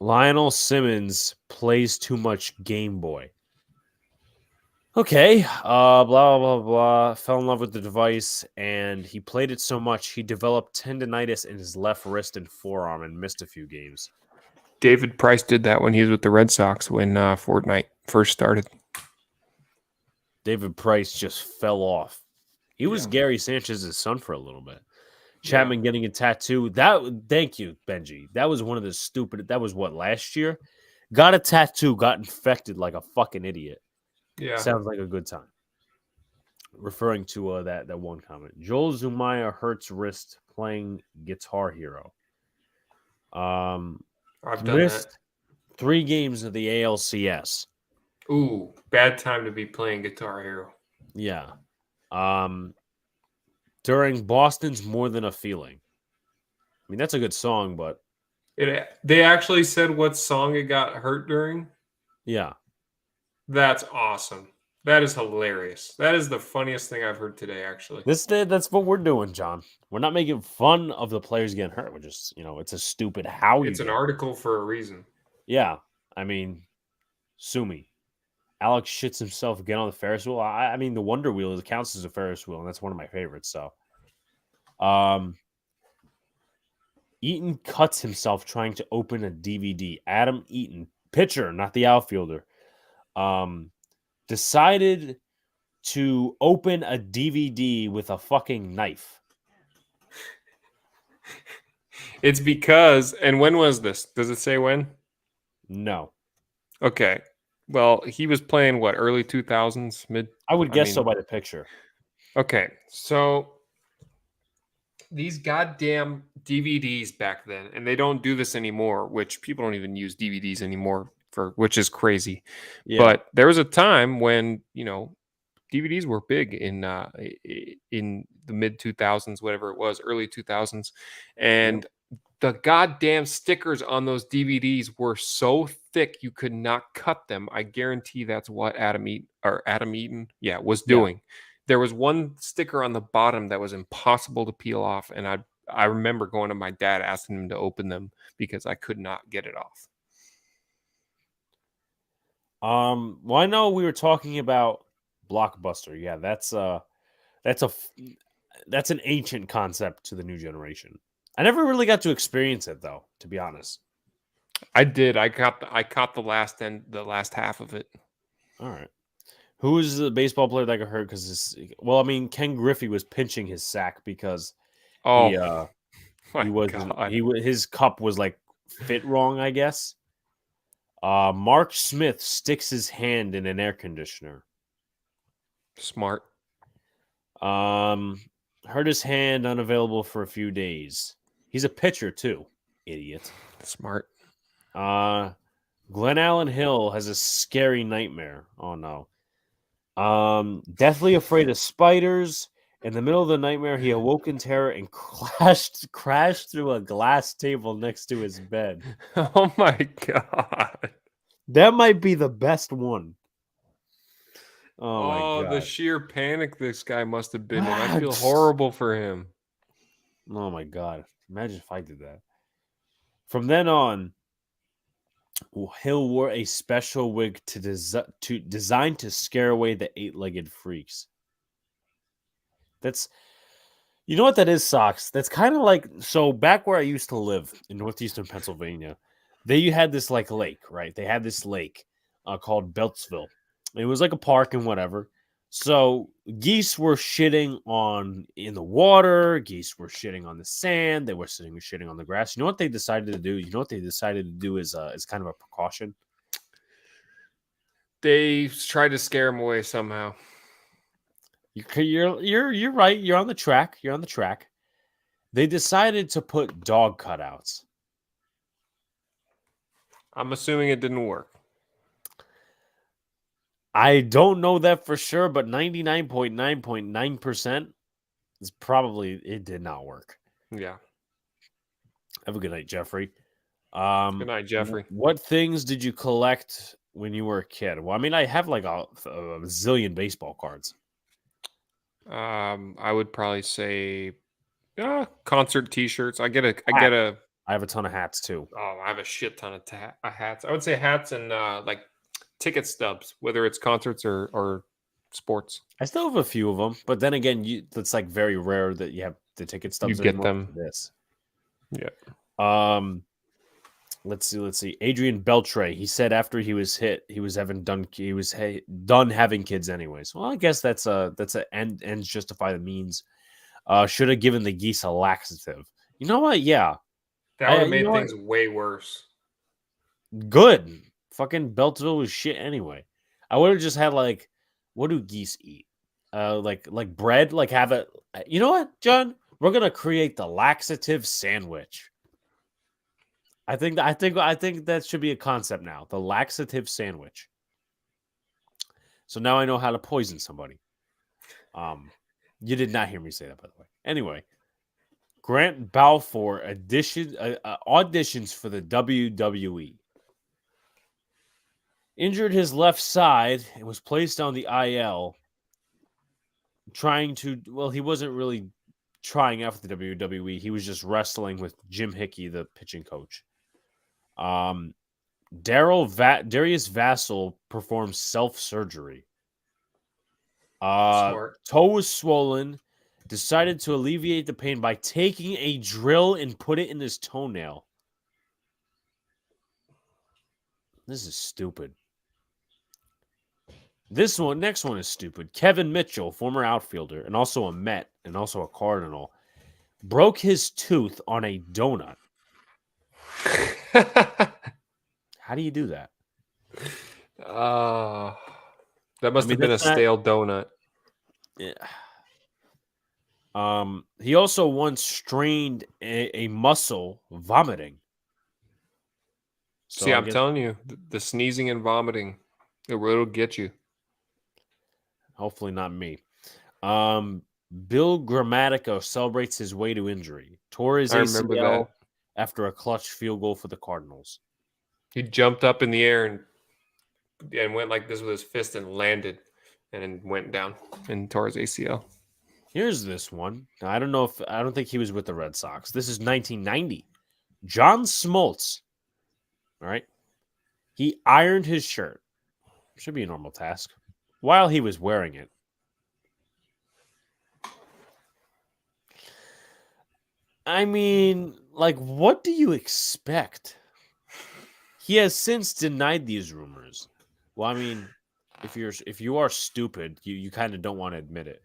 Lionel Simmons plays too much Game Boy. Okay, blah blah blah. Fell in love with the device, and he played it so much he developed tendonitis in his left wrist and forearm and missed a few games. David Price did that when he was with the Red Sox when Fortnite first started. David Price just fell off. He was Gary Sanchez's son for a little bit. Chapman getting a tattoo. Thank you, Benji. That was one of the stupid. That was what, last year? Got a tattoo, got infected like a fucking idiot. Yeah. Sounds like a good time. Referring to that one comment. Joel Zumaya hurts wrist playing Guitar Hero. I've done that. 3 games of the ALCS. Ooh, bad time to be playing Guitar Hero. Yeah. During Boston's More Than a Feeling. I mean, that's a good song, but they actually said what song it got hurt during? Yeah. That's awesome. That is hilarious. That is the funniest thing I've heard today, actually. That's what we're doing, John. We're not making fun of the players getting hurt. We're just, it's a stupid how it's an article for a reason. Yeah. I mean, sue me. Alex shits himself again on the Ferris wheel. I mean, the Wonder Wheel counts as a Ferris wheel, and that's one of my favorites. So, Eaton cuts himself trying to open a DVD. Adam Eaton, pitcher, not the outfielder, decided to open a DVD with a fucking knife. It's because, and when was this? Does it say when? No. Okay. Well, he was playing what, early 2000s, mid? I would guess so by the picture. Okay, so these goddamn DVDs back then, and they don't do this anymore, which people don't even use DVDs anymore. which is crazy. Yeah. But there was a time when, DVDs were big in the mid 2000s, whatever it was, early 2000s, and the goddamn stickers on those DVDs were so thick you could not cut them. I guarantee that's what Adam Eaton, was doing. There was one sticker on the bottom that was impossible to peel off, and I remember going to my dad asking him to open them because I could not get it off. Well, I know we were talking about Blockbuster. Yeah, that's an ancient concept to the new generation. I never really got to experience it though, to be honest. I did. I caught the last half of it. All right. Who is the baseball player that got hurt? Because Ken Griffey was pinching his sack because his cup was like fit wrong, I guess. Mark Smith sticks his hand in an air conditioner. Smart. Hurt his hand, unavailable for a few days. He's a pitcher too, idiot. Smart. Glenn Allen Hill has a scary nightmare. Oh no. Deathly afraid of spiders. In the middle of the nightmare, he awoke in terror and crashed through a glass table next to his bed. Oh my god. That might be the best one. Oh my god. The sheer panic this guy must have been in. I feel horrible for him. Oh my god. Imagine if I did that. From then on, Hill wore a special wig designed to scare away the eight-legged freaks. You know what that is, Sox? That's kind of like, so back where I used to live in northeastern Pennsylvania, they had this like lake, right? They had this lake called Beltsville. It was like a park and whatever. So geese were shitting in the water. Geese were shitting on the sand. They were shitting on the grass. You know what they decided to do? You know what they decided to do is kind of a precaution. They tried to scare him away somehow. You're right. You're on the track. They decided to put dog cutouts. I'm assuming it didn't work. I don't know that for sure, but 99.9% is probably it did not work. Yeah. Have a good night, Jeffrey. Good night, Jeffrey. What things did you collect when you were a kid? Well, I mean, I have like a zillion baseball cards. I would probably say concert T-shirts. I have a ton of hats too. Oh, I have a shit ton of hats. I would say hats and like ticket stubs, whether it's concerts or sports. I still have a few of them, but then again, it's like very rare that you have the ticket stubs. You get them. For this. Yeah. Let's see. Adrian Beltre. He said after he was hit, he was done having kids anyways. Well, I guess that's a ends justify the means. Should have given the geese a laxative. You know what? Yeah. That would have made things way worse. Good. Fucking Beltsville was shit anyway. I would have just had like, what do geese eat? Like bread. Like have it. You know what, John? We're gonna create the laxative sandwich. I think that should be a concept now. The laxative sandwich. So now I know how to poison somebody. You did not hear me say that, by the way. Anyway. Grant Balfour auditions for the WWE. Injured his left side and was placed on the IL. He wasn't really trying out for the WWE. He was just wrestling with Jim Hickey, the pitching coach. Darius Vassell performed self-surgery. Toe was swollen. Decided to alleviate the pain by taking a drill and put it in his toenail. This is stupid. Next one is stupid. Kevin Mitchell, former outfielder and also a Met and also a Cardinal, broke his tooth on a donut. How do you do that? That must have been a stale donut. Yeah. He also once strained a muscle vomiting. So See, I I'm guess telling you, the sneezing and vomiting, it'll get you. hopefully not me. Bill Grammatico celebrates his way to injury. Tore his I remember ACL that. after a clutch field goal for the Cardinals. He jumped up in the air and went like this with his fist and landed and then went down and tore his ACL. Here's this one. Now, I don't think he was with the Red Sox. This is 1990. John Smoltz. All right. He ironed his shirt. Should be a normal task. While he was wearing it. I mean, like, what do you expect? He has since denied these rumors. Well, I mean, if you are stupid, you kind of don't want to admit it.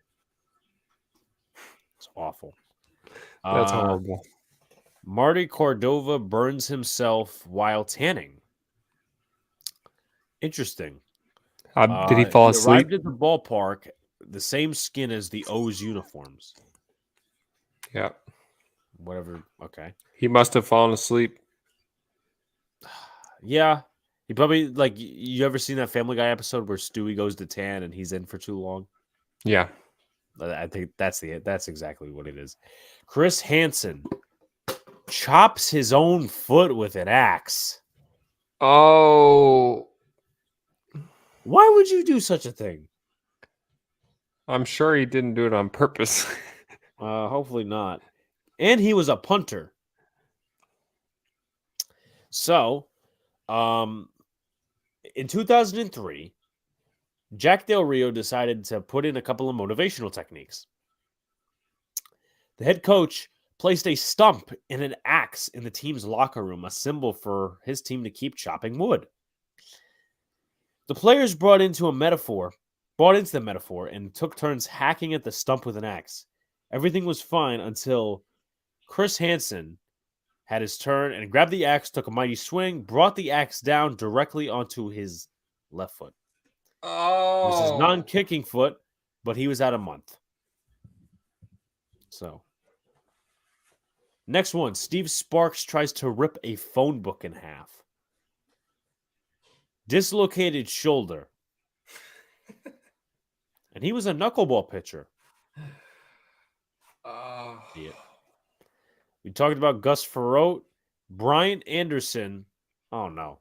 It's awful. That's horrible. Marty Cordova burns himself while tanning. Interesting. Did he fall He asleep? arrived at the ballpark the same skin as the O's uniforms. Yeah. Whatever. Okay. He must have fallen asleep. Yeah. He probably you ever seen that Family Guy episode where Stewie goes to tan and he's in for too long? Yeah. I think that's exactly what it is. Chris Hansen chops his own foot with an axe. Oh, Why would you do such a thing? I'm sure he didn't do it on purpose. Hopefully not. And he was a punter. So, in 2003, Jack Del Rio decided to put in a couple of motivational techniques. The head coach placed a stump and an axe in the team's locker room, a symbol for his team to keep chopping wood. The players bought into the metaphor, and took turns hacking at the stump with an axe. Everything was fine until Chris Hansen had his turn and grabbed the axe, took a mighty swing, brought the axe down directly onto his left foot. It was his non-kicking foot, but he was out a month. So, next one. Steve Sparks tries to rip a phone book in half. Dislocated shoulder. And he was a knuckleball pitcher. Yeah. We talked about Gus Farrote. Brian Anderson. Oh, no.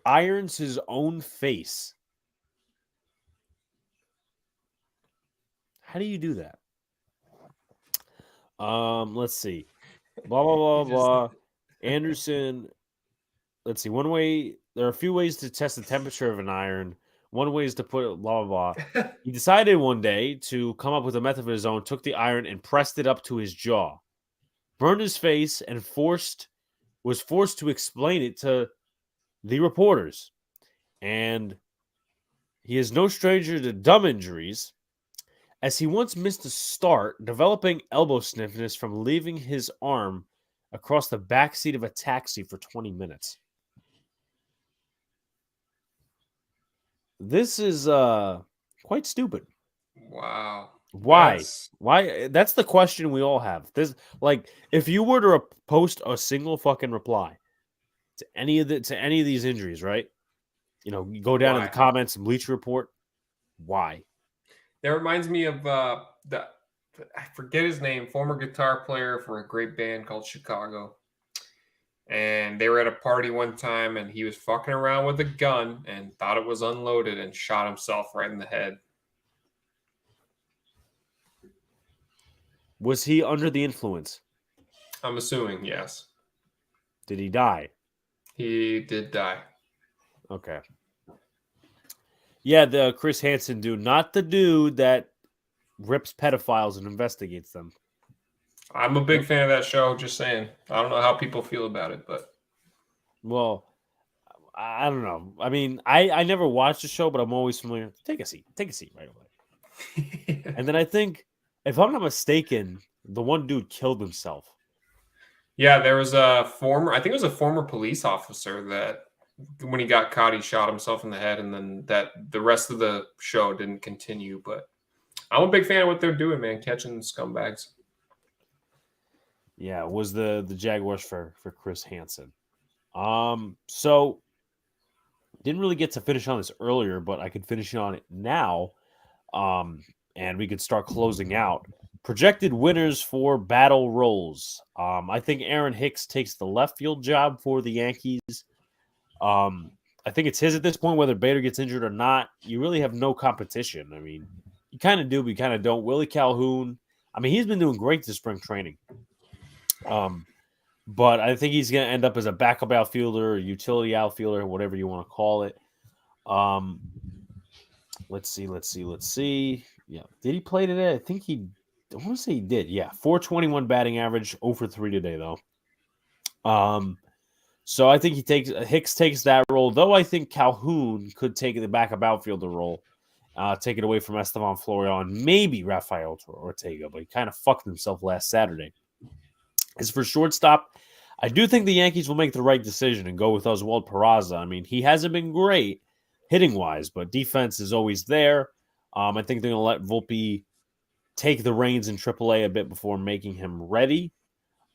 Irons his own face. How do you do that? Let's see. Blah, blah, blah, blah. Anderson. Let's see. One way, there are a few ways to test the temperature of an iron. One way is to put it, blah, blah, blah. He decided one day to come up with a method of his own, took the iron and pressed it up to his jaw, burned his face, and was forced to explain it to the reporters. And he is no stranger to dumb injuries, as he once missed a start, developing elbow stiffness from leaving his arm across the back seat of a taxi for 20 minutes. This is quite stupid. Wow. Why? Why? That's the question we all have. This, if you were to post a single fucking reply to any of these injuries, right? You go down in the comments and Bleacher Report. Why? That reminds me of I forget his name, former guitar player for a great band called Chicago. And they were at a party one time and he was fucking around with a gun and thought it was unloaded and shot himself right in the head. Was he under the influence? I'm assuming, yes. Did he die? He did die. Okay. Yeah, the Chris Hansen dude, not the dude that rips pedophiles and investigates them. I'm a big fan of that show, just saying. I don't know how people feel about it, but... Well, I don't know. I mean, I never watched the show, but I'm always familiar. Take a seat right away. And then I think, if I'm not mistaken, the one dude killed himself. Yeah, there was I think it was a former police officer that when he got caught, he shot himself in the head, and then the rest of the show didn't continue. But I'm a big fan of what they're doing, man, catching scumbags. Yeah, it was the Jaguars for Chris Hansen. So didn't really get to finish on this earlier, but I could finish on it now. And we could start closing out. Projected winners for battle roles. I think Aaron Hicks takes the left field job for the Yankees. I think it's his at this point, whether Bader gets injured or not. You really have no competition. I mean, you kind of do, but you kind of don't. Willie Calhoun, I mean, he's been doing great this spring training. But I think he's going to end up as a backup outfielder, utility outfielder, whatever you want to call it. Let's see. Yeah, did he play today? I want to say he did. Yeah, 421 batting average, 0 for 3 today though. So I think Hicks takes that role, though. I think Calhoun could take the backup outfielder role, take it away from Estevan Florial, maybe Rafael Ortega, but he kind of fucked himself last Saturday. As for shortstop, I do think the Yankees will make the right decision and go with Oswald Peraza. I mean, he hasn't been great hitting wise, but defense is always there. I think they're going to let Volpe take the reins in AAA a bit before making him ready.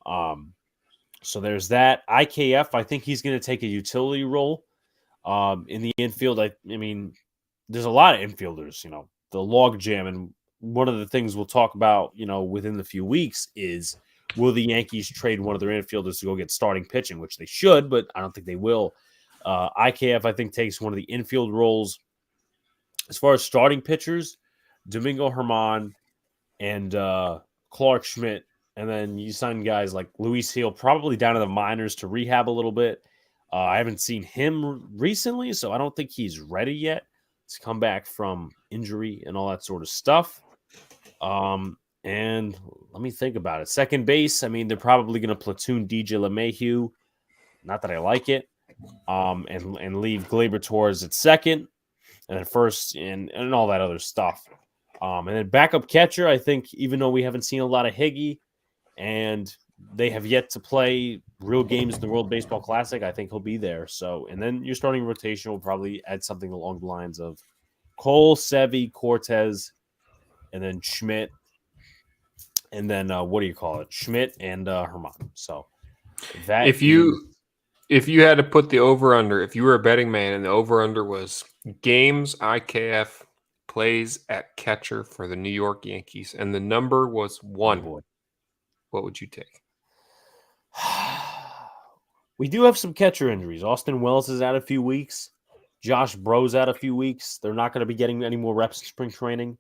So there's that. IKF, I think he's going to take a utility role in the infield. I mean, there's a lot of infielders, the log jam. And one of the things we'll talk about, within the few weeks is, will the Yankees trade one of their infielders to go get starting pitching, which they should, but I don't think they will. IKF, I think, takes one of the infield roles. As far as starting pitchers, Domingo Germán and Clark Schmidt, and then you sign guys like Luis Hill, probably down to the minors to rehab a little bit. I haven't seen him recently, so I don't think he's ready yet to come back from injury and all that sort of stuff. And let me think about it. Second base, I mean, they're probably going to platoon DJ LeMahieu. Not that I like it. And leave Gleyber Torres at second, and then first, and all that other stuff. And then backup catcher, I think, even though we haven't seen a lot of Higgy, and they have yet to play real games in the World Baseball Classic, I think he'll be there. So, and then your starting rotation will probably add something along the lines of Cole, Sevy, Cortez, and then Schmidt, and then Schmidt and Germán. So that If you had to put the over-under, if you were a betting man and the over-under was games IKF plays at catcher for the New York Yankees, and the number was 1, what would you take? We do have some catcher injuries. Austin Wells is out a few weeks. Josh Bro's out a few weeks. They're not going to be getting any more reps in spring training.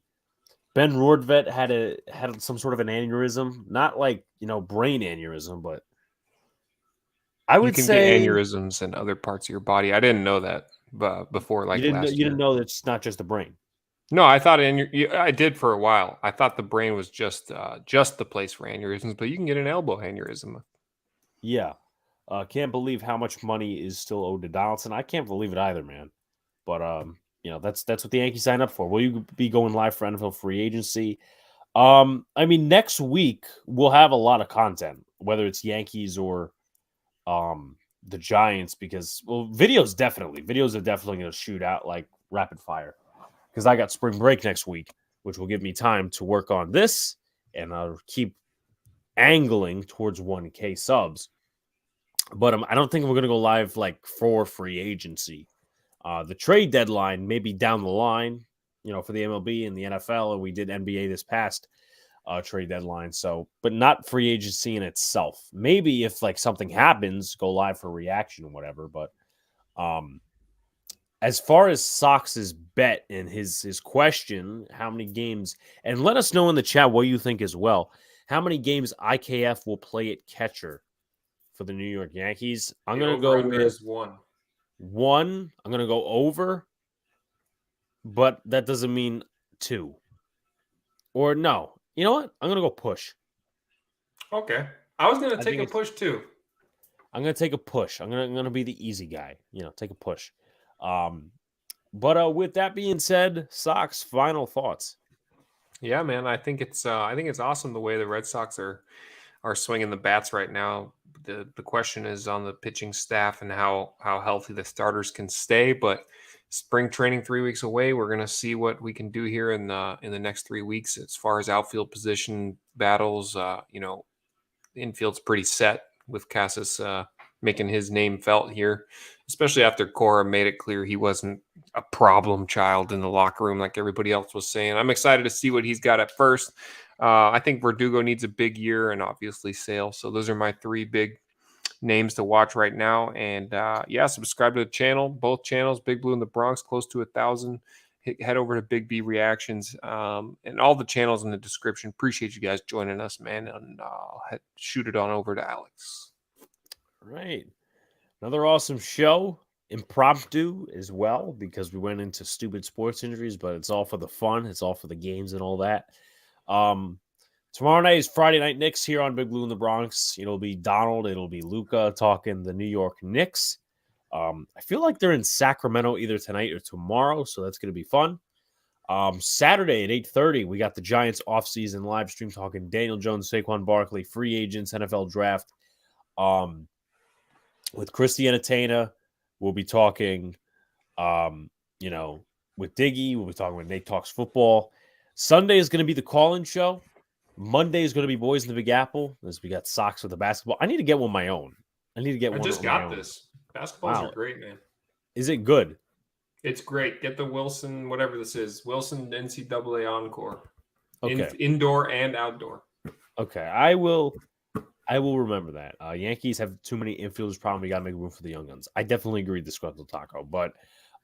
Ben Rordvet had some sort of an aneurysm, not like, brain aneurysm, but I would say get aneurysms in other parts of your body. I didn't know that before, like you last year. You didn't know that it's not just the brain. No, I thought I did for a while. I thought the brain was just the place for aneurysms, but you can get an elbow aneurysm. Yeah. Can't believe how much money is still owed to Donaldson. I can't believe it either, man. But that's what the Yankees signed up for. Will you be going live for NFL free agency? I mean, next week we'll have a lot of content, whether it's Yankees or the Giants, because videos are definitely going to shoot out like rapid fire, because I got spring break next week, which will give me time to work on this, and I'll keep angling towards 1K subs. But I don't think we're going to go live like for free agency. The trade deadline may be down the line, for the MLB and the NFL, and we did NBA this past trade deadline. So, but not free agency in itself. Maybe if like something happens, go live for reaction or whatever. But as far as Sox's bet and his question, how many games, and let us know in the chat what you think as well. How many games IKF will play at catcher for the New York Yankees? I'm going to go with 1. I'm going to go over, but that doesn't mean 2. Or no. You know what? I'm going to go push. Okay. I was going to take a push too. I'm going to take a push. I'm going to be the easy guy. Take a push. But with that being said, Sox, final thoughts. Yeah, man. I think it's awesome the way the Red Sox are swinging the bats right now. The question is on the pitching staff and how healthy the starters can stay. But spring training 3 weeks away, we're going to see what we can do here in the next 3 weeks as far as outfield position battles. Infield's pretty set with Casas making his name felt here, especially after Cora made it clear he wasn't a problem child in the locker room like everybody else was saying. I'm excited to see what he's got at first. I think Verdugo needs a big year, and obviously Sale. So those are my 3 big names to watch right now. And yeah, subscribe to the channel, both channels, Big Blue in the Bronx, close to 1,000. Head over to Big B Reactions and all the channels in the description. Appreciate you guys joining us, man. And shoot it on over to Alex. Right. Another awesome show. Impromptu as well, because we went into stupid sports injuries, but it's all for the fun. It's all for the games and all that. Tomorrow night is Friday Night Knicks here on Big Blue in the Bronx. It'll be Donald. It'll be Luca talking the New York Knicks. I feel like they're in Sacramento either tonight or tomorrow, so that's going to be fun. Saturday at 8:30, we got the Giants offseason live stream talking Daniel Jones, Saquon Barkley, free agents, NFL draft. With Christy Entertainer, we'll be talking, with Diggy. We'll be talking with Nate Talks Football. Sunday is going to be the call-in show. Monday is going to be Boys in the Big Apple, as we got Sox with the basketball. I need to get one of my own. I just got this. Basketballs are great, man. Is it good? It's great. Get the Wilson, whatever this is. Wilson NCAA Encore. Okay. Indoor and outdoor. Okay. I will remember that. Yankees have too many infielders problem. We got to make room for the young guns. I definitely agree with the Squirtle Taco. But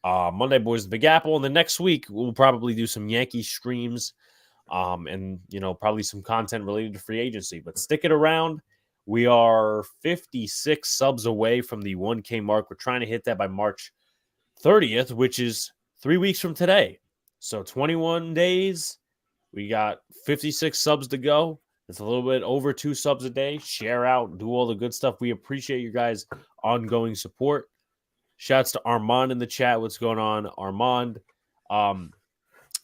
Monday, Boys, the Big Apple. And the next week, we'll probably do some Yankee streams and, probably some content related to free agency. But stick it around. We are 56 subs away from the 1K mark. We're trying to hit that by March 30th, which is 3 weeks from today. So 21 days. We got 56 subs to go. It's a little bit over 2 subs a day. Share out, do all the good stuff. We appreciate you guys' ongoing support. Shouts to Armand in the chat. What's going on, Armand?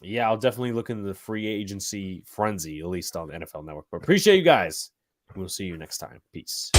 Yeah, I'll definitely look into the free agency frenzy, at least on the NFL Network. But appreciate you guys. We'll see you next time. Peace.